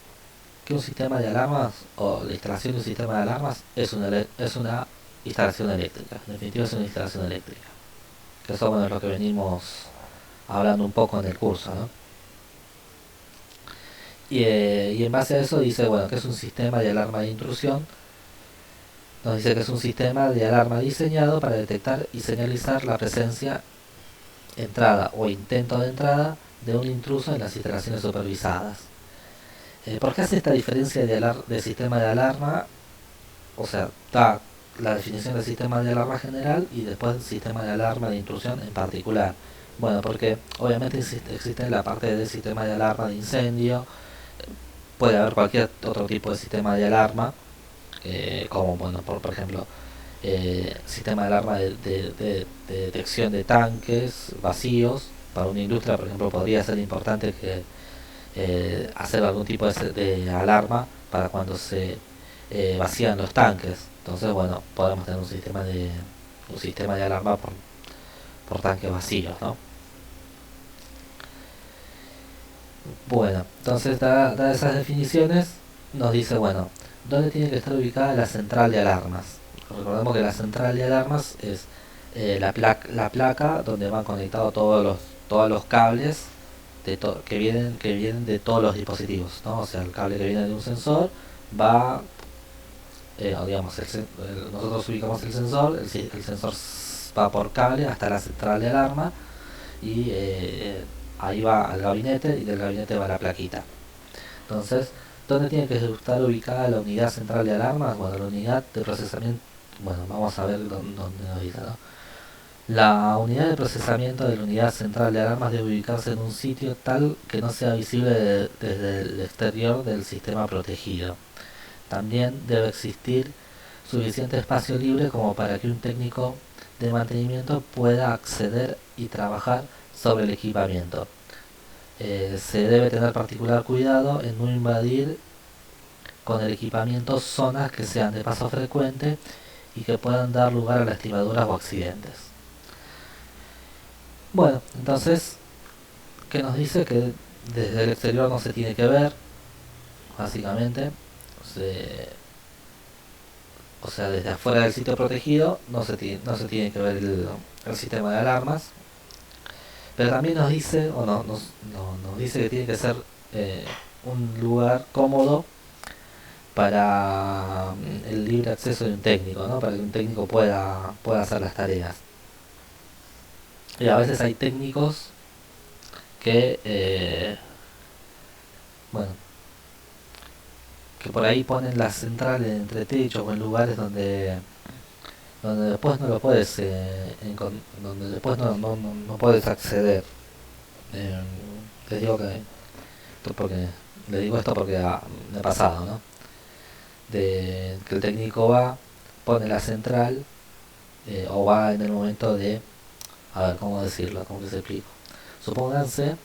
Que un sistema de alarmas o la instalación de un sistema de alarmas es una instalación eléctrica. En definitiva es una instalación eléctrica. Que eso, bueno, es lo que venimos hablando un poco en el curso, ¿no? Y en base a eso dice, bueno, que es un sistema de alarma de intrusión. Nos dice que es un sistema de alarma diseñado para detectar y señalizar la presencia, entrada o intento de entrada de un intruso en las instalaciones supervisadas. ¿Por qué hace esta diferencia de sistema de alarma? O sea, da la definición del sistema de alarma general y después el sistema de alarma de intrusión en particular. Bueno, porque obviamente existe la parte del sistema de alarma de incendio, puede haber cualquier otro tipo de sistema de alarma, como, bueno, por ejemplo, sistema de alarma de detección de tanques vacíos. Para una industria, por ejemplo, podría ser importante que hacer algún tipo de alarma para cuando se vacían los tanques. Entonces, bueno, podemos tener un sistema de alarma por tanques vacíos, ¿no? Bueno, entonces da esas definiciones, nos dice, bueno, ¿dónde tiene que estar ubicada la central de alarmas? Recordemos que la central de alarmas es la placa donde van conectados todos los cables que vienen de todos los dispositivos, ¿no? O sea, el cable que viene de un sensor va, o digamos, nosotros ubicamos el sensor, el sensor va por cable hasta la central de alarma y ahí va al gabinete y del gabinete va a la plaquita. Entonces, ¿dónde tiene que estar ubicada la unidad central de alarmas? Bueno, la unidad de procesamiento, bueno, vamos a ver dónde nos dice, ¿no? La unidad de procesamiento de la unidad central de alarmas debe ubicarse en un sitio tal que no sea visible desde el exterior del sistema protegido. También debe existir suficiente espacio libre como para que un técnico de mantenimiento pueda acceder y trabajar sobre el equipamiento. Se debe tener particular cuidado en no invadir con el equipamiento zonas que sean de paso frecuente y que puedan dar lugar a lastimaduras o accidentes. Bueno, entonces, ¿qué nos dice? Que desde el exterior no se tiene que ver, básicamente. Se, o sea, desde afuera del sitio protegido no se tiene que ver el sistema de alarmas. Pero también nos dice, o no, nos dice que tiene que ser un lugar cómodo para el libre acceso de un técnico, ¿no? Para que un técnico pueda hacer las tareas. Y a veces hay técnicos que, bueno, que por ahí ponen las centrales entre techos o en lugares donde después no lo puedes, donde después no puedes acceder. Eh, les digo que esto porque les digo esto porque me ha pasado, ¿no? De que el técnico va, pone la central o va en el momento de, a ver, ¿cómo decirlo? ¿Cómo les explico? Supónganse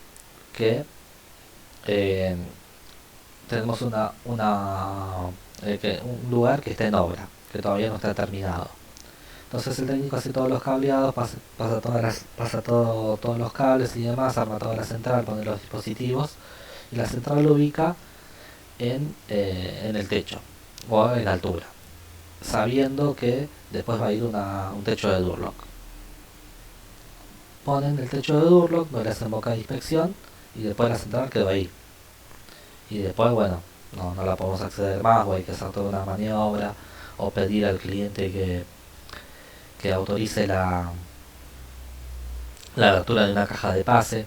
que eh, tenemos un lugar que está en obra, que todavía no está terminado. Entonces el técnico hace todos los cableados, pasa todos los cables y demás, arma toda la central, pone los dispositivos y la central lo ubica en el techo o en altura, sabiendo que después va a ir un techo de Durlock. Ponen el techo de Durlock, no le hacen boca de inspección y después la central quedó ahí. Y después, bueno, no la podemos acceder más o hay que hacer toda una maniobra o pedir al cliente que autorice la abertura de una caja de pase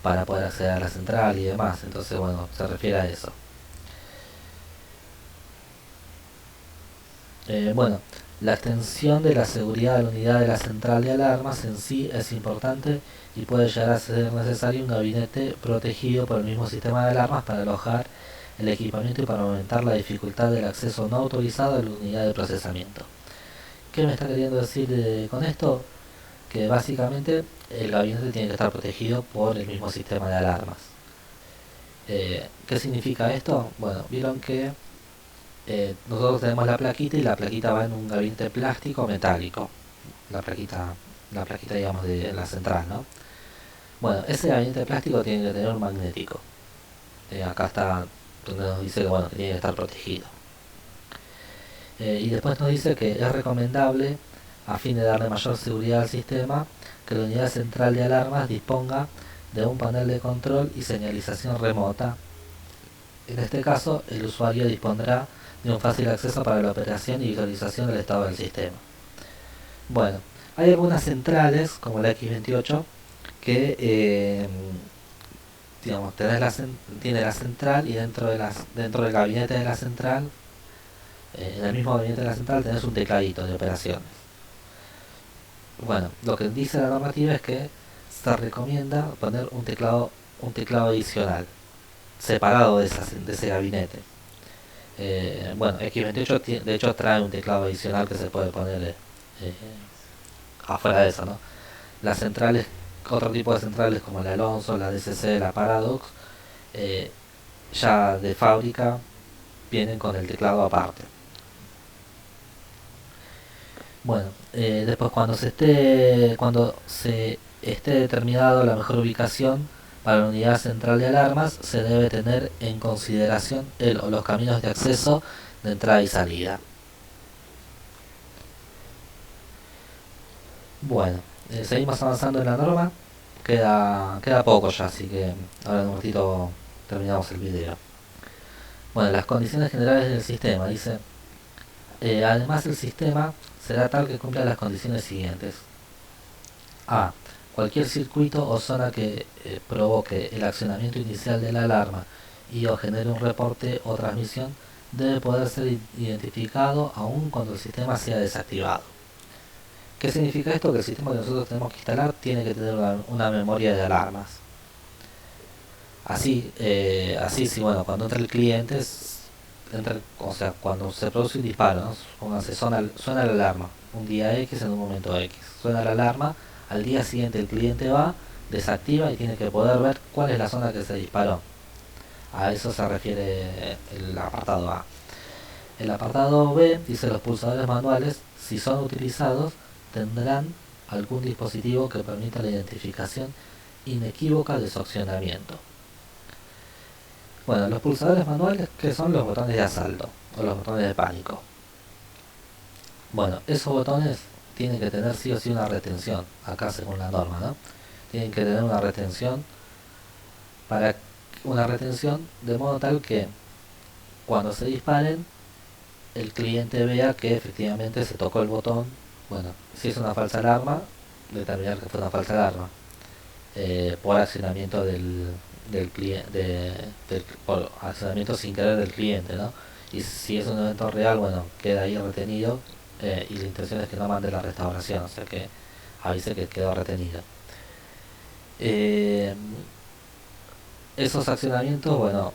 para poder acceder a la central y demás. Entonces, bueno, se refiere a eso. Bueno, la extensión de la seguridad de la unidad de la central de alarmas en sí es importante y puede llegar a ser necesario un gabinete protegido por el mismo sistema de alarmas para alojar el equipamiento y para aumentar la dificultad del acceso no autorizado a la unidad de procesamiento. ¿Qué me está queriendo decir con esto? Que básicamente el gabinete tiene que estar protegido por el mismo sistema de alarmas. ¿Qué significa esto? Bueno, vieron que nosotros tenemos la plaquita y la plaquita va en un gabinete plástico metálico. La plaquita, la plaquita digamos de la central, ¿no? Bueno, ese gabinete plástico tiene que tener un magnético. Acá está donde nos dice que bueno, que tiene que estar protegido. Y después nos dice que es recomendable, a fin de darle mayor seguridad al sistema, que la unidad central de alarmas disponga de un panel de control y señalización remota. En este caso, el usuario dispondrá de un fácil acceso para la operación y visualización del estado del sistema. Bueno, hay algunas centrales, como la X28, que digamos, tiene la central, y dentro del gabinete de la central, en el mismo gabinete de la central tenés un tecladito de operaciones. Bueno, lo que dice la normativa es que se recomienda poner un teclado adicional, separado de ese gabinete. Bueno, X28 de hecho trae un teclado adicional que se puede poner afuera de eso, ¿no? Las centrales, otro tipo de centrales como la Alonso, la DCC, la Paradox, eh, ya de fábrica vienen con el teclado aparte. Bueno, después cuando se esté determinado la mejor ubicación para la unidad central de alarmas, se debe tener en consideración el o los caminos de acceso de entrada y salida. Bueno, seguimos avanzando en la norma. Queda poco ya, así que ahora en un ratito terminamos el video. Bueno, las condiciones generales del sistema. Dice, además el sistema será tal que cumpla las condiciones siguientes. A. Cualquier circuito o zona que provoque el accionamiento inicial de la alarma y o genere un reporte o transmisión debe poder ser identificado aun cuando el sistema sea desactivado. ¿Qué significa esto? Que el sistema que nosotros tenemos que instalar tiene que tener una memoria de alarmas. Así sí, bueno, cuando entra el cliente, o sea, cuando se produce un disparo, ¿no? Pónganse, suena la alarma, un día X en un momento X, suena la alarma, al día siguiente el cliente va, desactiva y tiene que poder ver cuál es la zona que se disparó. A eso se refiere el apartado A. El apartado B dice los pulsadores manuales, si son utilizados, tendrán algún dispositivo que permita la identificación inequívoca de su accionamiento. Bueno, los pulsadores manuales, que son los botones de asalto o los botones de pánico. Bueno, esos botones tienen que tener sí o sí una retención, acá según la norma, ¿no? Tienen que tener para una retención de modo tal que cuando se disparen el cliente vea que efectivamente se tocó el botón. Bueno, si es una falsa alarma, determinar que fue una falsa alarma por accionamiento del cliente, por accionamiento sin querer del cliente, ¿no? Y si es un evento real, bueno, queda ahí retenido y la intención es que no mande la restauración, o sea que avise que quedó retenido. Eh, Esos accionamientos, bueno,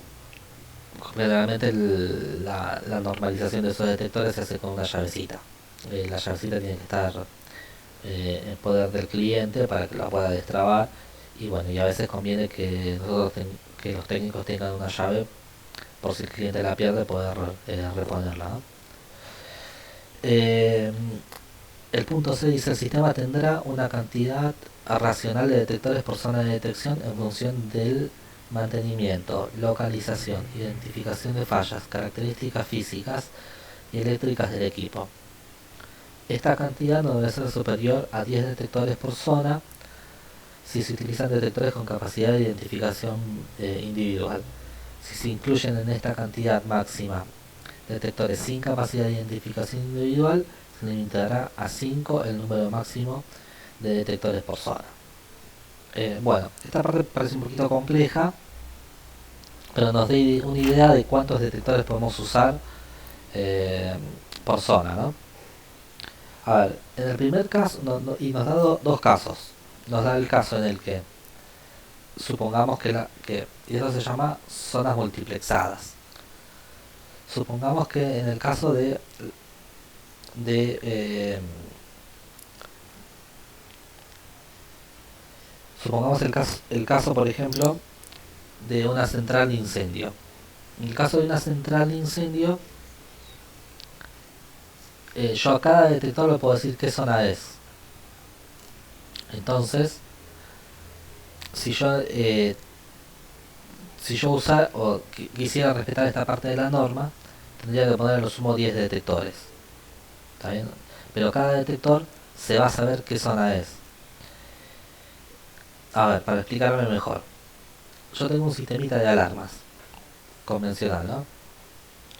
generalmente la normalización de esos detectores se hace con una llavecita. La llavecita tiene que estar en poder del cliente para que la pueda destrabar, y bueno, y a veces conviene que que los técnicos tengan una llave por si el cliente la pierde poder reponerla, ¿no? Eh, el punto C dice el sistema tendrá una cantidad racional de detectores por zona de detección en función del mantenimiento, localización, identificación de fallas, características físicas y eléctricas del equipo. Esta cantidad no debe ser superior a 10 detectores por zona si se utilizan detectores con capacidad de identificación individual. Si se incluyen en esta cantidad máxima detectores sin capacidad de identificación individual, se limitará a 5 el número máximo de detectores por zona. Bueno, esta parte parece un poquito compleja, pero nos da una idea de cuántos detectores podemos usar por zona, ¿no? A ver, en el primer caso, y nos da dos casos. Nos da el caso en el que supongamos y eso se llama zonas multiplexadas. Supongamos que en el caso de supongamos el caso, por ejemplo, de una central de incendio. En el caso de una central de incendio, yo a cada detector le puedo decir qué zona es. Entonces, si yo quisiera respetar esta parte de la norma, tendría que poner a lo sumo 10 detectores. ¿está bien? Pero cada detector se va a saber qué zona es. A ver, para explicarme mejor. Yo tengo un sistemita de alarmas convencional, ¿no?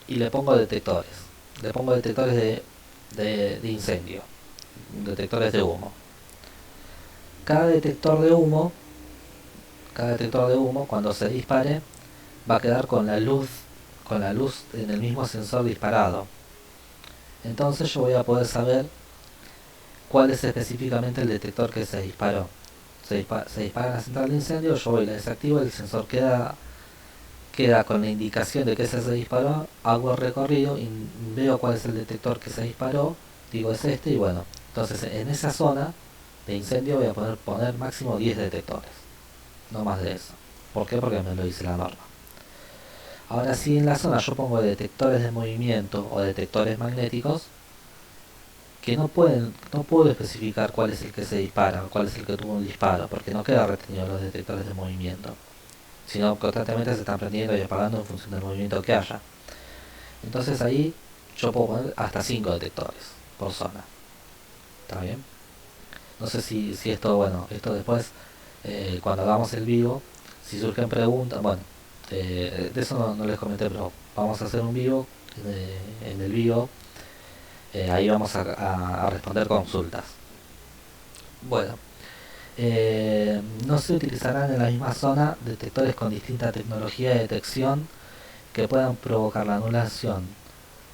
Y le pongo detectores. Le pongo detectores de incendio, detectores de humo. Cada detector de humo, cada detector de humo, cuando se dispare, va a quedar con la luz en el mismo sensor disparado. Entonces yo voy a poder saber cuál es específicamente el detector que se disparó. Se dispara en la central de incendio, yo voy y la desactivo, el sensor queda con la indicación de que ese se disparó, hago el recorrido y veo cuál es el detector que se disparó, digo es este y bueno, entonces en esa zona de incendio voy a poner máximo 10 detectores, no más de eso. ¿Por qué? Porque me lo dice la norma. Ahora si en la zona yo pongo detectores de movimiento o detectores magnéticos, que no puedo especificar cuál es el que se dispara o cuál es el que tuvo un disparo, porque no queda retenido los detectores de movimiento, sino constantemente se están prendiendo y apagando en función del movimiento que haya. Entonces ahí yo puedo poner hasta 5 detectores por zona. ¿Está bien? No sé si esto, bueno, esto después, cuando hagamos el vivo, si surgen preguntas, bueno, de eso no les comenté, pero vamos a hacer un vivo, en el vivo, ahí vamos a responder consultas. Bueno, no se utilizarán en la misma zona detectores con distinta tecnología de detección que puedan provocar la anulación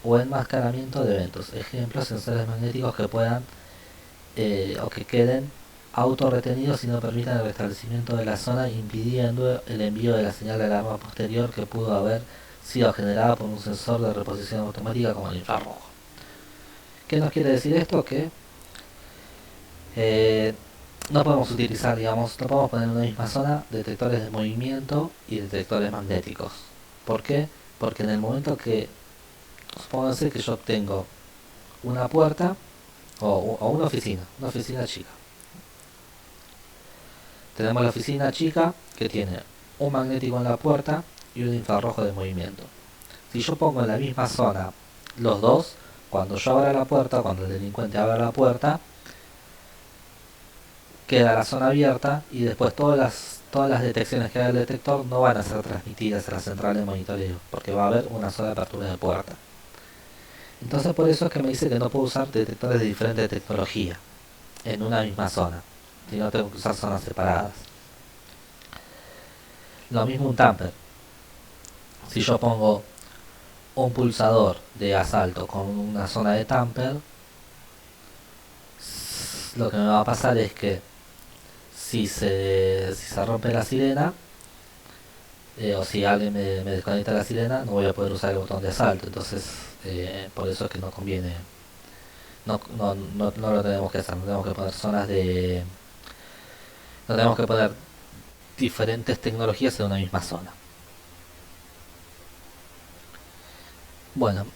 o enmascaramiento de eventos. Ejemplos, sensores magnéticos que puedan o que queden autorretenidos y no permitan el restablecimiento de la zona, impidiendo el envío de la señal de alarma posterior que pudo haber sido generada por un sensor de reposición automática como el infrarrojo. ¿Qué nos quiere decir esto? Que eh, no podemos utilizar, digamos, no podemos poner en una misma zona detectores de movimiento y detectores magnéticos. ¿Por qué? Porque en el momento que, supónganse que yo tengo una puerta o una oficina chica. Tenemos la oficina chica que tiene un magnético en la puerta y un infrarrojo de movimiento. Si yo pongo en la misma zona los dos, cuando yo abra la puerta, cuando el delincuente abra la puerta, queda la zona abierta y después todas las detecciones que haga el detector no van a ser transmitidas a la central de monitoreo, porque va a haber una sola apertura de puerta. Entonces por eso es que me dice que no puedo usar detectores de diferente tecnología en una misma zona, sino tengo que usar zonas separadas. Lo mismo un tamper. Si yo pongo un pulsador de asalto con una zona de tamper, lo que me va a pasar es que si se rompe la sirena, o si alguien me desconecta la sirena, no voy a poder usar el botón de asalto. Entonces, por eso es que no conviene, no lo tenemos que hacer, no tenemos que poner zonas de... No tenemos que poner diferentes tecnologías en una misma zona. Bueno,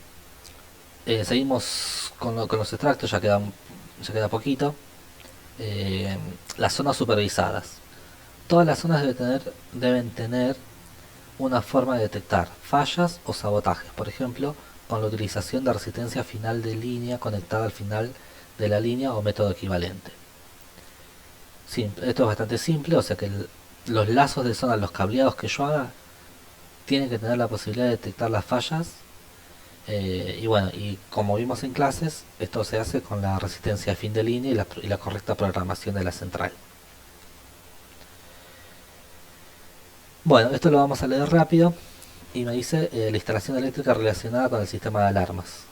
seguimos con los extractos, ya queda poquito. Eh, las zonas supervisadas. Todas las zonas deben tener una forma de detectar fallas o sabotajes, por ejemplo, con la utilización de resistencia final de línea conectada al final de la línea o método equivalente. Esto es bastante simple, o sea que los lazos de zona, los cableados que yo haga, tienen que tener la posibilidad de detectar las fallas. Y bueno, y como vimos en clases, esto se hace con la resistencia de fin de línea y la correcta programación de la central. Bueno, esto lo vamos a leer rápido y me dice la instalación eléctrica relacionada con el sistema de alarmas,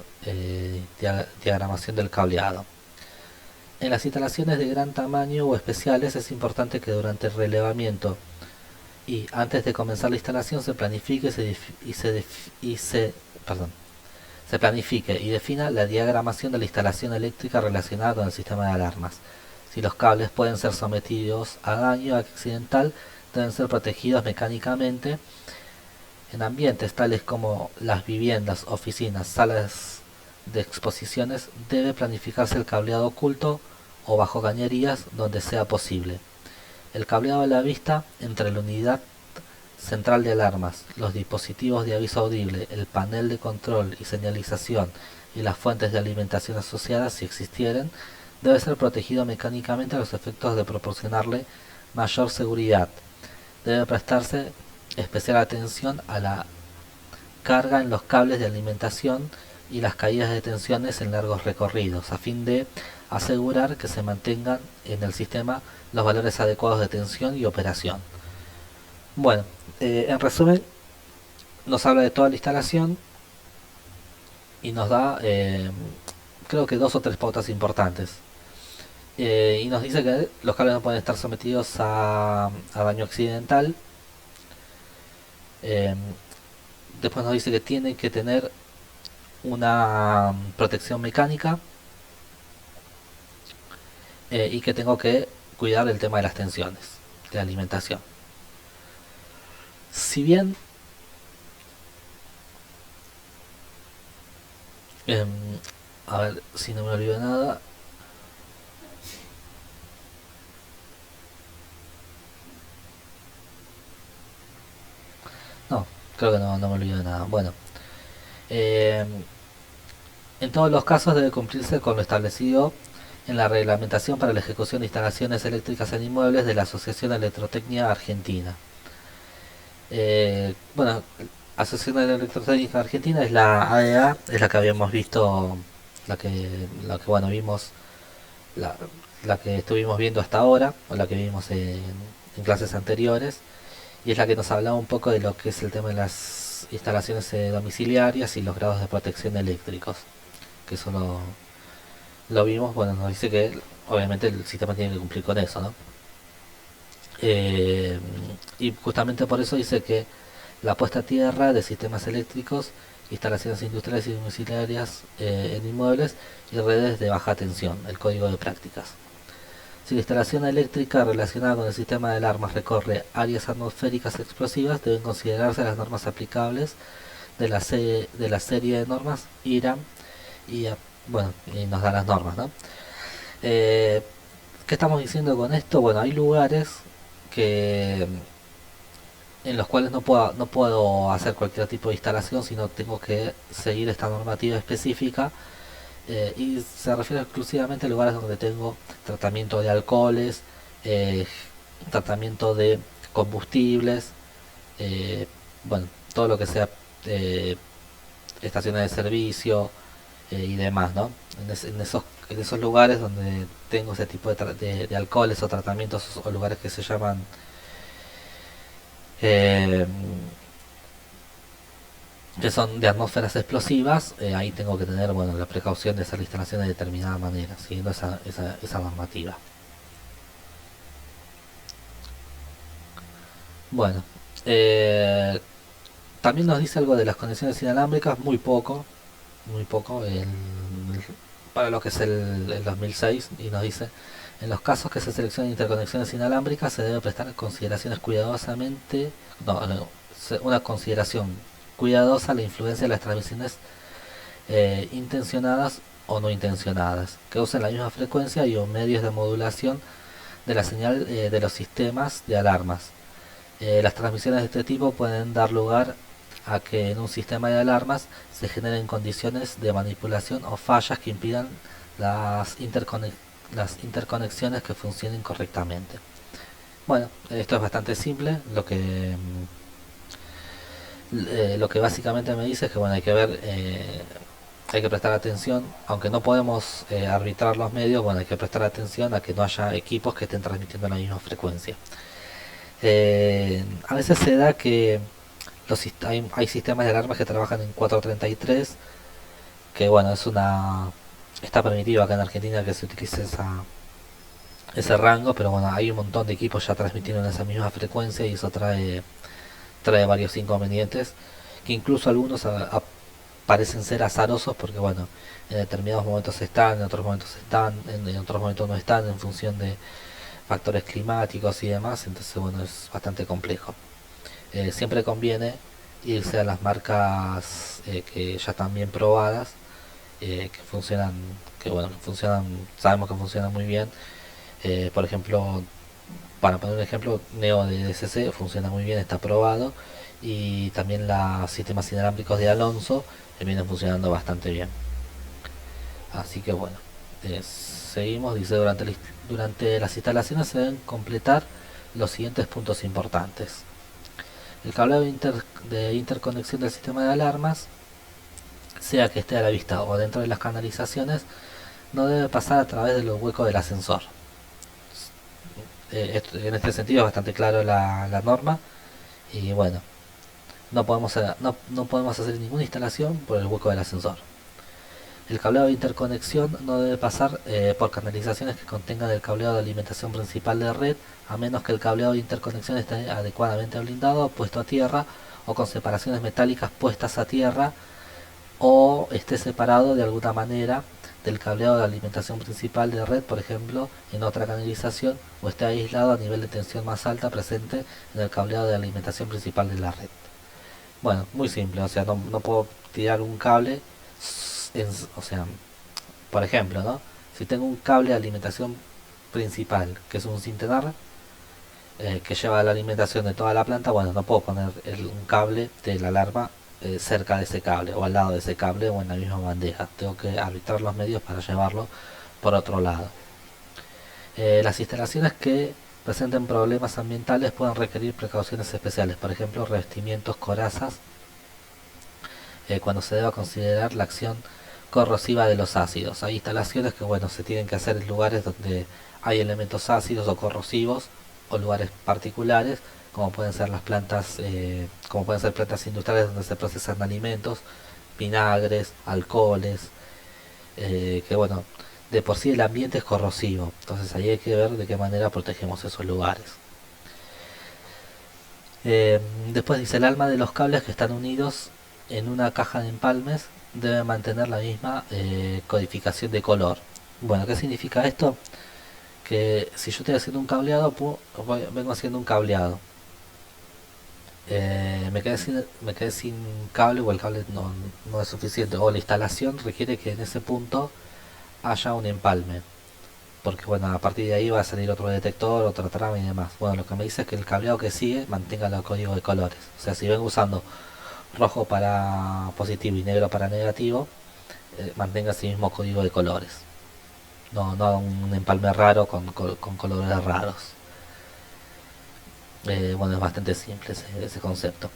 diagramación del cableado. En las instalaciones de gran tamaño o especiales es importante que durante el relevamiento y antes de comenzar la instalación se planifique se planifique y defina la diagramación de la instalación eléctrica relacionada con el sistema de alarmas. Si los cables pueden ser sometidos a daño accidental, deben ser protegidos mecánicamente. En ambientes tales como las viviendas, oficinas, salas de exposiciones, debe planificarse el cableado oculto o bajo cañerías donde sea posible. El cableado a la vista entre la unidad central de alarmas, los dispositivos de aviso audible, el panel de control y señalización y las fuentes de alimentación asociadas, si existieren, debe ser protegido mecánicamente a los efectos de proporcionarle mayor seguridad. Debe prestarse especial atención a la carga en los cables de alimentación y las caídas de tensiones en largos recorridos, a fin de asegurar que se mantengan en el sistema los valores adecuados de tensión y operación. Bueno, en resumen, nos habla de toda la instalación y nos da, creo que dos o tres pautas importantes. Y nos dice que los cables no pueden estar sometidos a daño accidental. Eh, Después nos dice que tienen que tener una protección mecánica, y que tengo que cuidar el tema de las tensiones de alimentación. Si bien eh, a ver si no me olvido nada. No, creo que no me olvido de nada. Bueno, eh, en todos los casos debe cumplirse con lo establecido en la reglamentación para la ejecución de instalaciones eléctricas en inmuebles de la Asociación Electrotecnia Argentina. Bueno, Asociación Electrotécnica Argentina es la AEA, es la que habíamos visto, la que bueno vimos, la, la que estuvimos viendo hasta ahora, o la que vimos en clases anteriores, y es la que nos hablaba un poco de lo que es el tema de las instalaciones domiciliarias y los grados de protección eléctricos, que eso lo vimos. Bueno, nos dice que obviamente el sistema tiene que cumplir con eso, ¿no? Eh, y justamente por eso dice que la puesta a tierra de sistemas eléctricos, instalaciones industriales y domiciliarias en inmuebles y redes de baja tensión, el código de prácticas. Si la instalación eléctrica relacionada con el sistema de alarmas recorre áreas atmosféricas explosivas, deben considerarse las normas aplicables de la serie de normas IRAM y, bueno, y nos da las normas, ¿no? Eh, ¿Qué estamos diciendo con esto? Bueno, hay lugares que en los cuales no puedo hacer cualquier tipo de instalación, sino tengo que seguir esta normativa específica, y se refiere exclusivamente a lugares donde tengo tratamiento de alcoholes, eh, tratamiento de combustibles, bueno, todo lo que sea eh, estaciones de servicio y demás, ¿no? En esos lugares donde tengo ese tipo de alcoholes o tratamientos o lugares que se llaman eh, que son de atmósferas explosivas, ahí tengo que tener, bueno, la precaución de hacer la instalación de determinada manera, siguiendo esa normativa. Bueno, eh, también nos dice algo de las conexiones inalámbricas, muy poco, para lo que es el 2006, y nos dice, en los casos que se seleccionen interconexiones inalámbricas se debe prestar consideraciones cuidadosamente, no, una consideración cuidadosa a la influencia de las transmisiones intencionadas o no intencionadas, que usen la misma frecuencia y o medios de modulación de la señal de los sistemas de alarmas. Las transmisiones de este tipo pueden dar lugar a que en un sistema de alarmas se generen condiciones de manipulación o fallas que impidan las, las interconexiones que funcionen correctamente. Bueno, esto es bastante simple. Lo que básicamente me dice es que bueno, hay que ver, hay que prestar atención, aunque no podemos arbitrar los medios, bueno, hay que prestar atención a que no haya equipos que estén transmitiendo la misma frecuencia. A veces se da que hay sistemas de alarmas que trabajan en 433, que bueno, está permitido acá en Argentina que se utilice ese rango, pero bueno, hay un montón de equipos ya transmitiendo en esa misma frecuencia y eso trae varios inconvenientes, que incluso algunos parecen ser azarosos porque bueno, en determinados momentos están, en otros momentos están, en otros momentos no están, en función de factores climáticos y demás. Entonces bueno, es bastante complejo. Siempre conviene irse a las marcas que ya están bien probadas, que funcionan, que bueno, funcionan, sabemos que funcionan muy bien. Por ejemplo, Para poner un ejemplo, Neo de DSC funciona muy bien, está probado, y también los sistemas inalámbricos de Alonso vienen funcionando bastante bien. Así que bueno, seguimos, dice durante las instalaciones se deben completar los siguientes puntos importantes. El cableado de interconexión del sistema de alarmas, sea que esté a la vista o dentro de las canalizaciones, no debe pasar a través de los huecos del ascensor. En este sentido es bastante claro la norma, y bueno, no podemos hacer ninguna instalación por el hueco del ascensor. El cableado de interconexión no debe pasar por canalizaciones que contengan el cableado de alimentación principal de red, a menos que el cableado de interconexión esté adecuadamente blindado, puesto a tierra, o con separaciones metálicas puestas a tierra, o esté separado de alguna manera del cableado de alimentación principal de red, por ejemplo, en otra canalización, o esté aislado a nivel de tensión más alta presente en el cableado de alimentación principal de la red. Bueno, muy simple, o sea, no puedo tirar un cable, o sea, por ejemplo, ¿no? Si tengo un cable de alimentación principal, que es un centenar, que lleva la alimentación de toda la planta, bueno, no puedo poner un cable de la alarma cerca de ese cable, o al lado de ese cable, o en la misma bandeja. Tengo que arbitrar los medios para llevarlo por otro lado. Las instalaciones que presenten problemas ambientales pueden requerir precauciones especiales, por ejemplo, revestimientos, corazas, cuando se deba considerar la acción corrosiva de los ácidos. Hay instalaciones que, bueno, se tienen que hacer en lugares donde hay elementos ácidos o corrosivos, o lugares particulares, como pueden ser las plantas, como pueden ser plantas industriales donde se procesan alimentos, vinagres, alcoholes, que bueno, de por sí el ambiente es corrosivo, entonces ahí hay que ver de qué manera protegemos esos lugares. Después dice, el alma de los cables que están unidos en una caja de empalmes debe mantener la misma codificación de color. Bueno, ¿qué significa esto? Que si yo estoy haciendo un cableado, vengo haciendo un cableado, me quedé sin cable, o el cable no es suficiente, o la instalación requiere que en ese punto haya un empalme, porque bueno, a partir de ahí va a salir otro detector, otra trama y demás. Bueno, lo que me dice es que el cableado que sigue mantenga los códigos de colores, o sea, si vengo usando rojo para positivo y negro para negativo, mantenga ese mismo código de colores, no un empalme raro con colores raros. Bueno, es bastante simple ese concepto.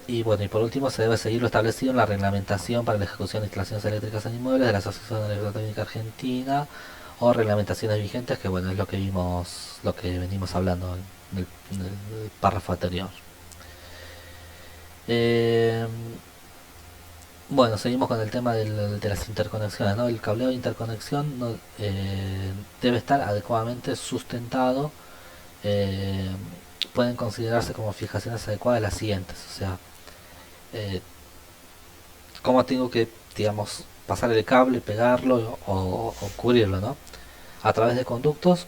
Y bueno, y por último, se debe seguir lo establecido en la reglamentación para la ejecución de instalaciones eléctricas en inmuebles de la Asociación Electrotécnica Argentina, o reglamentaciones vigentes, que bueno, es lo que vimos, lo que venimos hablando en el párrafo anterior. Eh, bueno, seguimos con el tema de las interconexiones, ¿no? El cableado de interconexión debe estar adecuadamente sustentado. eh, Pueden considerarse como fijaciones adecuadas las siguientes, o sea, eh, cómo tengo que, digamos, pasar el cable, pegarlo o cubrirlo, ¿no? A través de conductos,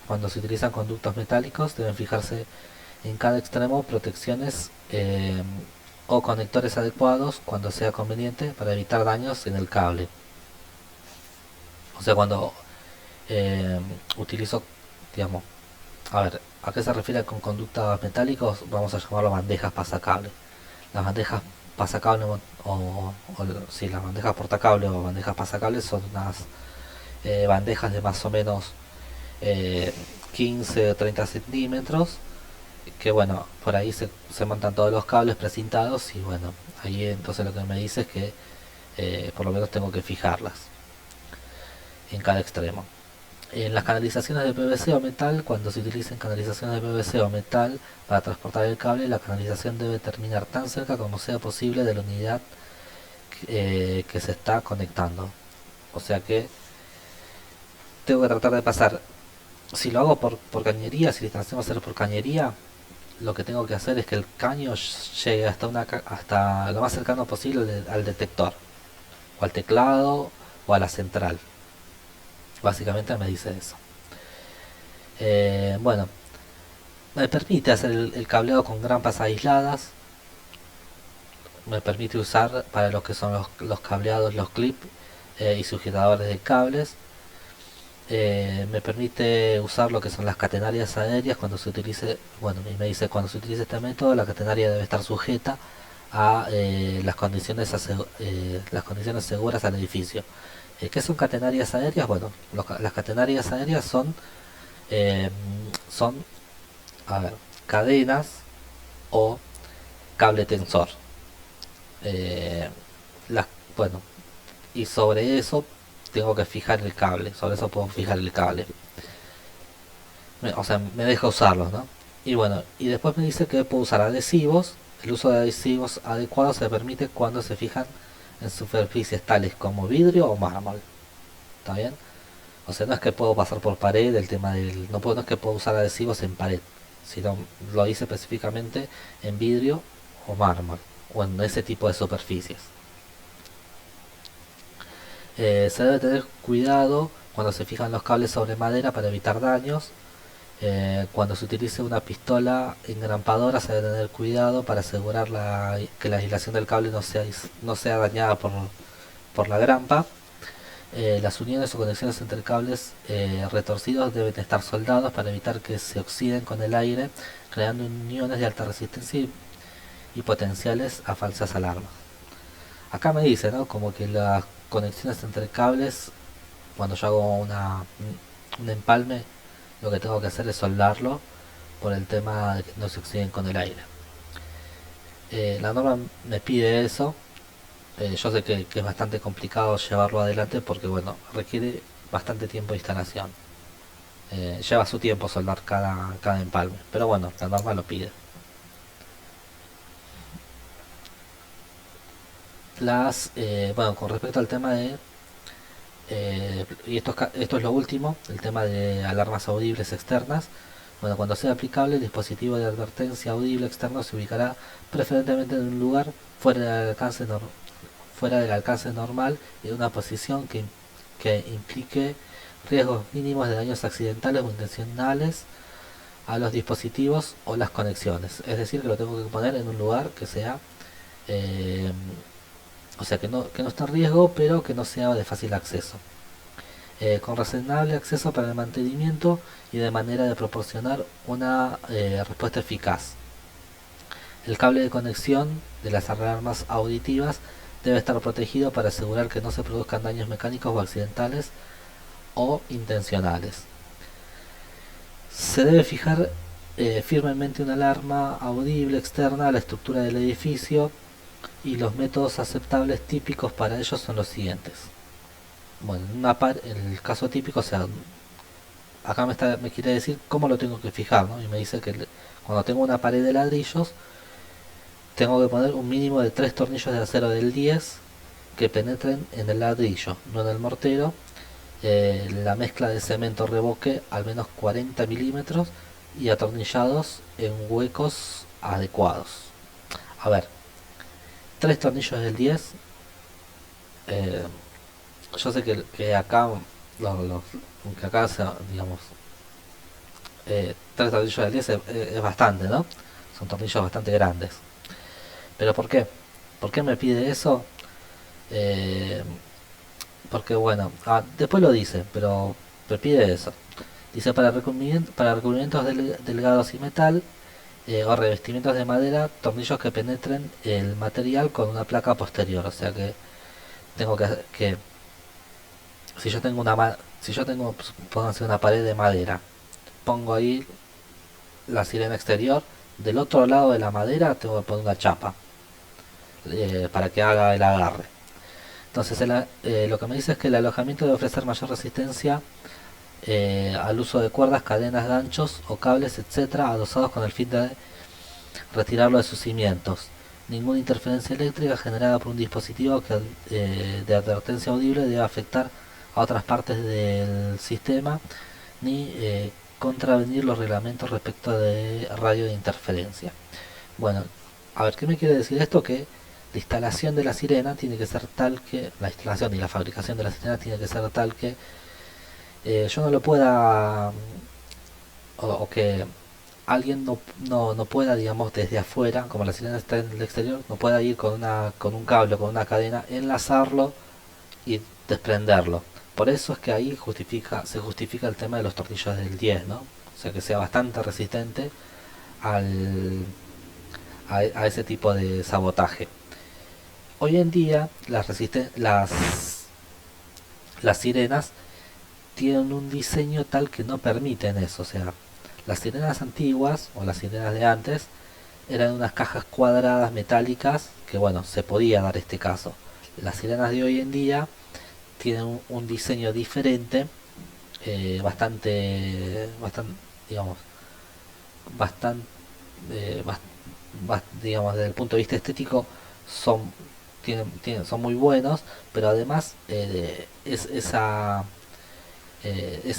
cuando se utilizan conductos metálicos, deben fijarse en cada extremo protecciones o conectores adecuados cuando sea conveniente para evitar daños en el cable. O sea, cuando eh, utilizo, digamos, a ver, ¿a qué se refiere con conductos metálicos? Vamos a llamarlo bandejas pasacable. Las bandejas pasacable sí, las bandejas portacable o bandejas pasacables son unas bandejas de más o menos 15 o 30 centímetros, que bueno, por ahí se montan todos los cables precintados, y bueno, ahí entonces lo que me dice es que por lo menos tengo que fijarlas en cada extremo. En las canalizaciones de PVC o metal, cuando se utilicen canalizaciones de PVC o metal para transportar el cable, la canalización debe terminar tan cerca como sea posible de la unidad que se está conectando. O sea que tengo que tratar de pasar, si lo hago por cañería, si la instalación va a ser por cañería, lo que tengo que hacer es que el caño llegue hasta lo más cercano posible al detector, o al teclado, o a la central. Básicamente me dice eso. Bueno, me permite hacer el cableado con grampas aisladas. Me permite usar para lo que son los cableados, los clips y sujetadores de cables. Me permite usar lo que son las catenarias aéreas cuando se utilice, bueno, y me dice cuando se utilice este método, la catenaria debe estar sujeta a las condiciones seguras al edificio. ¿Qué son catenarias aéreas? Bueno, las catenarias aéreas eh, son a ver, cadenas o cable tensor. Eh, las, bueno, y sobre eso tengo que fijar el cable, sobre eso puedo fijar el cable. O sea, me deja usarlos, ¿no? Y bueno, y después me dice que puedo usar adhesivos. El uso de adhesivos adecuados se permite cuando se fijan en superficies tales como vidrio o mármol. ¿Está bien? O sea, no es que puedo pasar por pared, el tema del... No, puedo, no es que puedo usar adhesivos en pared, sino lo hice específicamente en vidrio o mármol, o en ese tipo de superficies. Se debe tener cuidado cuando se fijan los cables sobre madera para evitar daños. Cuando se utilice una pistola engrampadora se debe tener cuidado para asegurar que la aislación del cable no sea dañada por la grampa. Las uniones o conexiones entre cables retorcidos deben estar soldados para evitar que se oxiden con el aire, creando uniones de alta resistencia y potenciales a falsas alarmas. Acá me dice, ¿no? Como que las conexiones entre cables, cuando yo hago un empalme, lo que tengo que hacer es soldarlo por el tema de que no se oxiden con el aire. La norma me pide eso. Yo sé que es bastante complicado llevarlo adelante porque, bueno, requiere bastante tiempo de instalación. Lleva su tiempo soldar cada empalme, pero bueno, la norma lo pide. Bueno, con respecto al tema y esto es lo último, el tema de alarmas audibles externas. Bueno, cuando sea aplicable, el dispositivo de advertencia audible externo se ubicará preferentemente en un lugar fuera del alcance normal y en una posición que implique riesgos mínimos de daños accidentales o intencionales a los dispositivos o las conexiones. Es decir, que lo tengo que poner en un lugar que sea, eh, o sea, que no esté en riesgo, pero que no sea de fácil acceso. Con razonable acceso para el mantenimiento y de manera de proporcionar una respuesta eficaz. El cable de conexión de las alarmas auditivas debe estar protegido para asegurar que no se produzcan daños mecánicos o accidentales o intencionales. Se debe fijar firmemente una alarma audible externa a la estructura del edificio y los métodos aceptables típicos para ello son los siguientes. Bueno, en el caso típico, o sea, acá me quiere decir cómo lo tengo que fijar, ¿no? Y me dice que cuando tengo una pared de ladrillos, tengo que poner un mínimo de 3 tornillos de acero del 10 que penetren en el ladrillo, no en el mortero. La mezcla de cemento revoque al menos 40 milímetros y atornillados en huecos adecuados. A ver, 3 tornillos del 10. eh, yo sé que acá, que acá digamos, 3 tornillos del 10 es bastante, ¿no? Son tornillos bastante grandes. ¿Pero por qué? ¿Por qué me pide eso? Eh, Porque bueno, después lo dice, pero me pide eso. Dice para recubrimientos delgados y metal o revestimientos de madera, tornillos que penetren el material con una placa posterior. O sea que tengo que si yo tengo si yo tengo, pónganse una pared de madera, pongo ahí la sirena exterior, del otro lado de la madera tengo que poner una chapa para que haga el agarre. Entonces lo que me dice es que el alojamiento debe ofrecer mayor resistencia al uso de cuerdas, cadenas, ganchos o cables, etcétera, adosados con el fin de retirarlo de sus cimientos. Ninguna interferencia eléctrica generada por un dispositivo de advertencia audible debe afectar a otras partes del sistema ni contravenir los reglamentos respecto de radio de interferencia. Bueno, a ver, ¿qué me quiere decir esto? Que la instalación de la sirena tiene que ser tal que, la instalación y la fabricación de la sirena tiene que ser tal que yo no lo pueda, o que alguien no pueda, digamos, desde afuera, como la sirena está en el exterior, no pueda ir con un cable o con una cadena, enlazarlo y desprenderlo. Por eso es que ahí se justifica el tema de los tornillos del 10, ¿no? O sea, que sea bastante resistente al, a ese tipo de sabotaje. Hoy en día las sirenas tienen un diseño tal que no permiten eso. O sea, las sirenas antiguas o las sirenas de antes eran unas cajas cuadradas metálicas que, bueno, se podía dar este caso. Las sirenas de hoy en día tienen un diseño diferente, bastante, digamos, bastante, digamos, desde el punto de vista estético son son muy buenos, pero además ese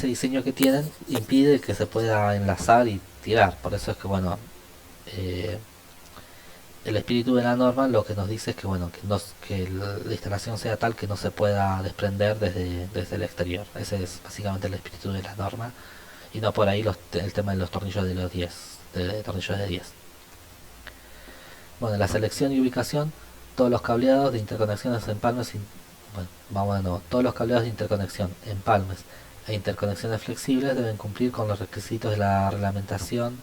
diseño que tienen impide que se pueda enlazar y tirar. Por eso es que, bueno, eh, el espíritu de la norma lo que nos dice es que, bueno, que la instalación sea tal que no se pueda desprender desde el exterior. Ese es básicamente el espíritu de la norma, y no por ahí el tema de los tornillos de los 10, de tornillos de 10. Bueno, la selección y ubicación, todos los cableados de interconexiones en palmes, bueno, vamos de nuevo, todos los cableados de interconexión en palmes e interconexiones flexibles deben cumplir con los requisitos de la reglamentación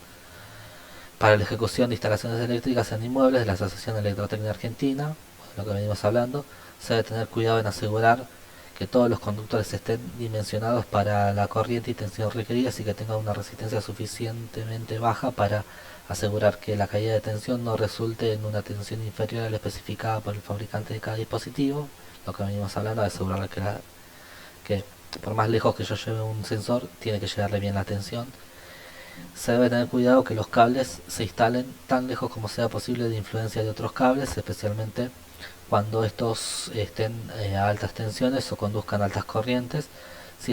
para la ejecución de instalaciones eléctricas en inmuebles de la Asociación Electrotécnica Argentina. Bueno, lo que venimos hablando, se debe tener cuidado en asegurar que todos los conductores estén dimensionados para la corriente y tensión requeridas y que tengan una resistencia suficientemente baja para asegurar que la caída de tensión no resulte en una tensión inferior a la especificada por el fabricante de cada dispositivo. Lo que venimos hablando es asegurar que por más lejos que yo lleve un sensor, tiene que llegarle bien la tensión. Se debe tener cuidado que los cables se instalen tan lejos como sea posible de influencia de otros cables, especialmente cuando estos estén a altas tensiones o conduzcan altas corrientes. Si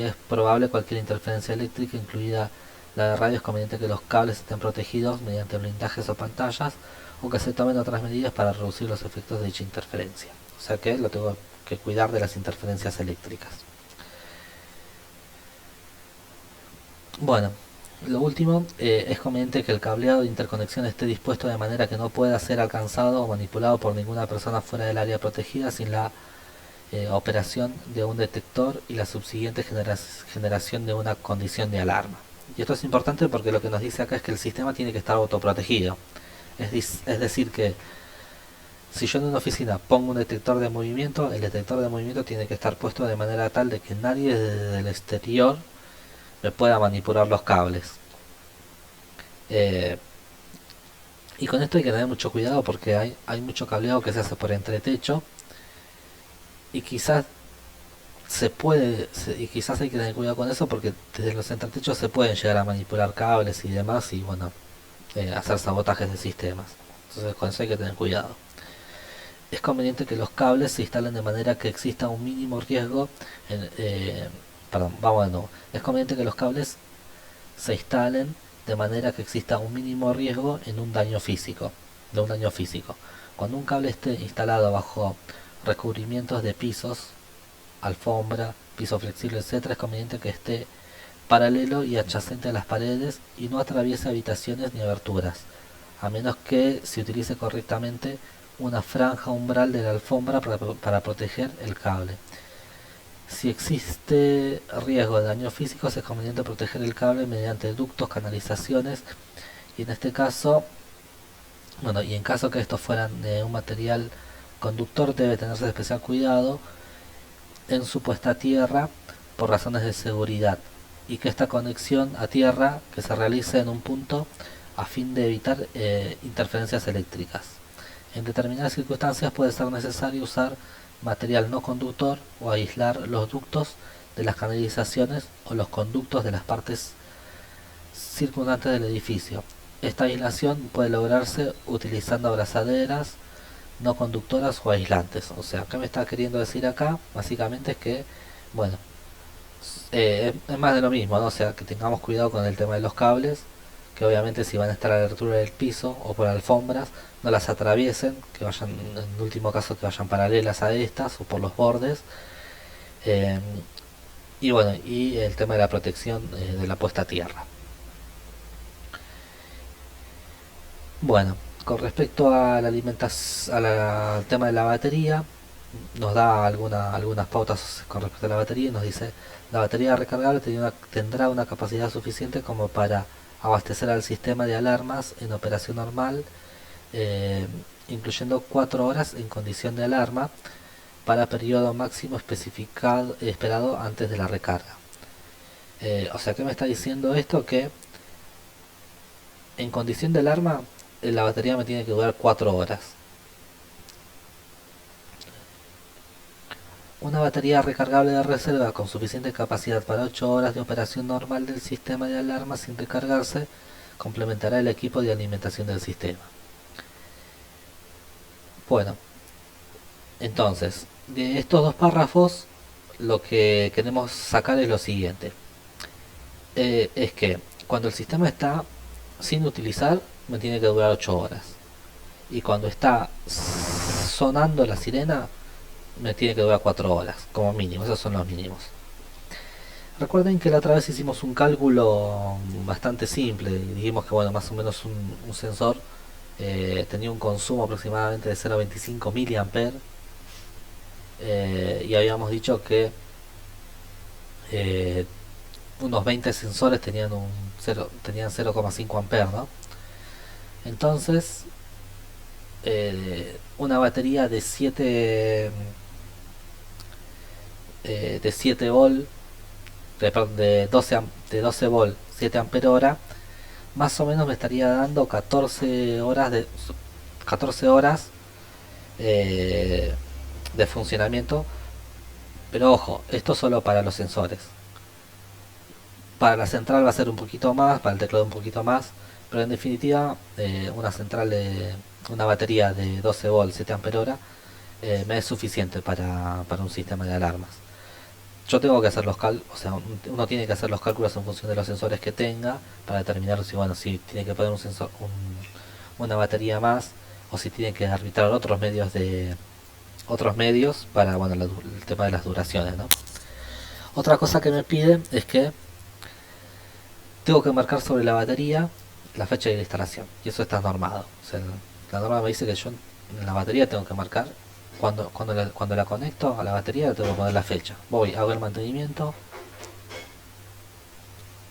es probable cualquier interferencia eléctrica, incluida la de radio, es conveniente que los cables estén protegidos mediante blindajes o pantallas, o que se tomen otras medidas para reducir los efectos de dicha interferencia. O sea que lo tengo que cuidar de las interferencias eléctricas. Bueno, lo último, es conveniente que el cableado de interconexión esté dispuesto de manera que no pueda ser alcanzado o manipulado por ninguna persona fuera del área protegida sin la operación de un detector y la subsiguiente generación de una condición de alarma. Y esto es importante porque lo que nos dice acá es que el sistema tiene que estar autoprotegido. Es decir, que si yo en una oficina pongo un detector de movimiento, el detector de movimiento tiene que estar puesto de manera tal de que nadie desde el exterior me pueda manipular los cables. Eh, y con esto hay que tener mucho cuidado porque hay mucho cableado que se hace por entretecho, y quizás y quizás hay que tener cuidado con eso porque desde los entretechos se pueden llegar a manipular cables y demás, y, bueno, hacer sabotajes de sistemas. Entonces con eso hay que tener cuidado. Es conveniente que los cables se instalen de manera que exista un mínimo riesgo perdón, vamos de nuevo. Es conveniente que los cables se instalen de manera que exista un mínimo riesgo en un daño físico, de un daño físico. Cuando un cable esté instalado bajo recubrimientos de pisos, alfombra, piso flexible, etcétera, es conveniente que esté paralelo y adyacente a las paredes y no atraviese habitaciones ni aberturas, a menos que se utilice correctamente una franja umbral de la alfombra para proteger el cable. Si existe riesgo de daños físicos, es conveniente proteger el cable mediante ductos, canalizaciones, y en este caso, bueno, y en caso que estos fueran de un material conductor, debe tenerse especial cuidado en su puesta a tierra por razones de seguridad, y que esta conexión a tierra que se realice en un punto a fin de evitar interferencias eléctricas. En determinadas circunstancias puede ser necesario usar material no conductor o aislar los ductos de las canalizaciones o los conductos de las partes circundantes del edificio. Esta aislación puede lograrse utilizando abrazaderas no conductoras o aislantes. O sea, ¿qué me está queriendo decir acá? Básicamente es que, bueno, es más de lo mismo, ¿no? O sea, que tengamos cuidado con el tema de los cables, que obviamente si van a estar a la altura del piso o por alfombras, no las atraviesen, que vayan, en último caso, que vayan paralelas a estas o por los bordes. eh, y bueno, y el tema de la protección de la puesta a tierra. Bueno, con respecto a la alimentación, al tema de la batería, nos da algunas pautas con respecto a la batería y nos dice: la batería recargable tendrá una capacidad suficiente como para abastecer al sistema de alarmas en operación normal, eh, incluyendo 4 horas en condición de alarma para periodo máximo especificado esperado antes de la recarga. O sea, ¿qué me está diciendo esto? Que en condición de alarma la batería me tiene que durar 4 horas. Una batería recargable de reserva con suficiente capacidad para 8 horas de operación normal del sistema de alarma sin recargarse complementará el equipo de alimentación del sistema. Bueno, entonces, de estos dos párrafos, lo que queremos sacar es lo siguiente. Es que cuando el sistema está sin utilizar, me tiene que durar 8 horas. Y cuando está sonando la sirena, me tiene que durar 4 horas, como mínimo. Esos son los mínimos. Recuerden que la otra vez hicimos un cálculo bastante simple. Y dijimos que, bueno, más o menos un sensor tenía un consumo aproximadamente de 0,25 miliamperes. Y habíamos dicho que eh, unos 20 sensores tenían 0,5 amperes, ¿no? Entonces, una batería de 7 volt, perdón, de 12 volt, 7 ampere hora, más o menos me estaría dando 14 horas eh, de funcionamiento. Pero ojo, esto solo para los sensores. Para la central va a ser un poquito más, para el teclado un poquito más, pero en definitiva una batería de 12 volts 7 ampere hora me es suficiente para un sistema de alarmas. Yo tengo que hacer los cálculos, o sea, uno tiene que hacer los cálculos en función de los sensores que tenga para determinar si, bueno, si tiene que poner una batería más o si tiene que arbitrar otros medios para, bueno, el tema de las duraciones, ¿no? Otra cosa que me pide es que tengo que marcar sobre la batería la fecha de la instalación, y eso está normado. O sea, la norma me dice que yo en la batería tengo que marcar cuando la conecto a la batería, tengo que poner la fecha. Voy, hago el mantenimiento,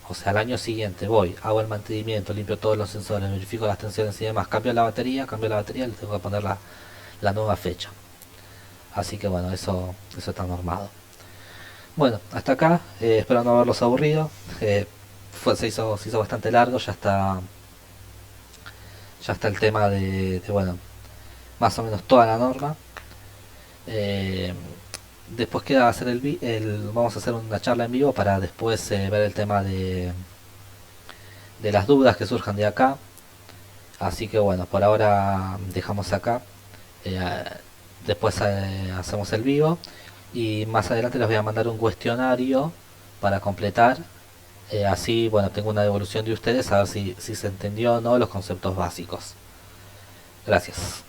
o sea, al año siguiente voy, hago el mantenimiento, limpio todos los sensores, verifico las tensiones y demás, cambio la batería, le tengo que poner la nueva fecha. Así que bueno, eso está normado. Bueno, hasta acá, espero no haberlos aburrido. Se hizo bastante largo, ya está el tema bueno, más o menos toda la norma. Eh, Después queda hacer vamos a hacer una charla en vivo para después ver el tema de las dudas que surjan de acá. Así que bueno, por ahora dejamos acá. Eh, Después hacemos el vivo y más adelante les voy a mandar un cuestionario para completar. Así, bueno, tengo una devolución de ustedes a ver si se entendió o no los conceptos básicos. Gracias.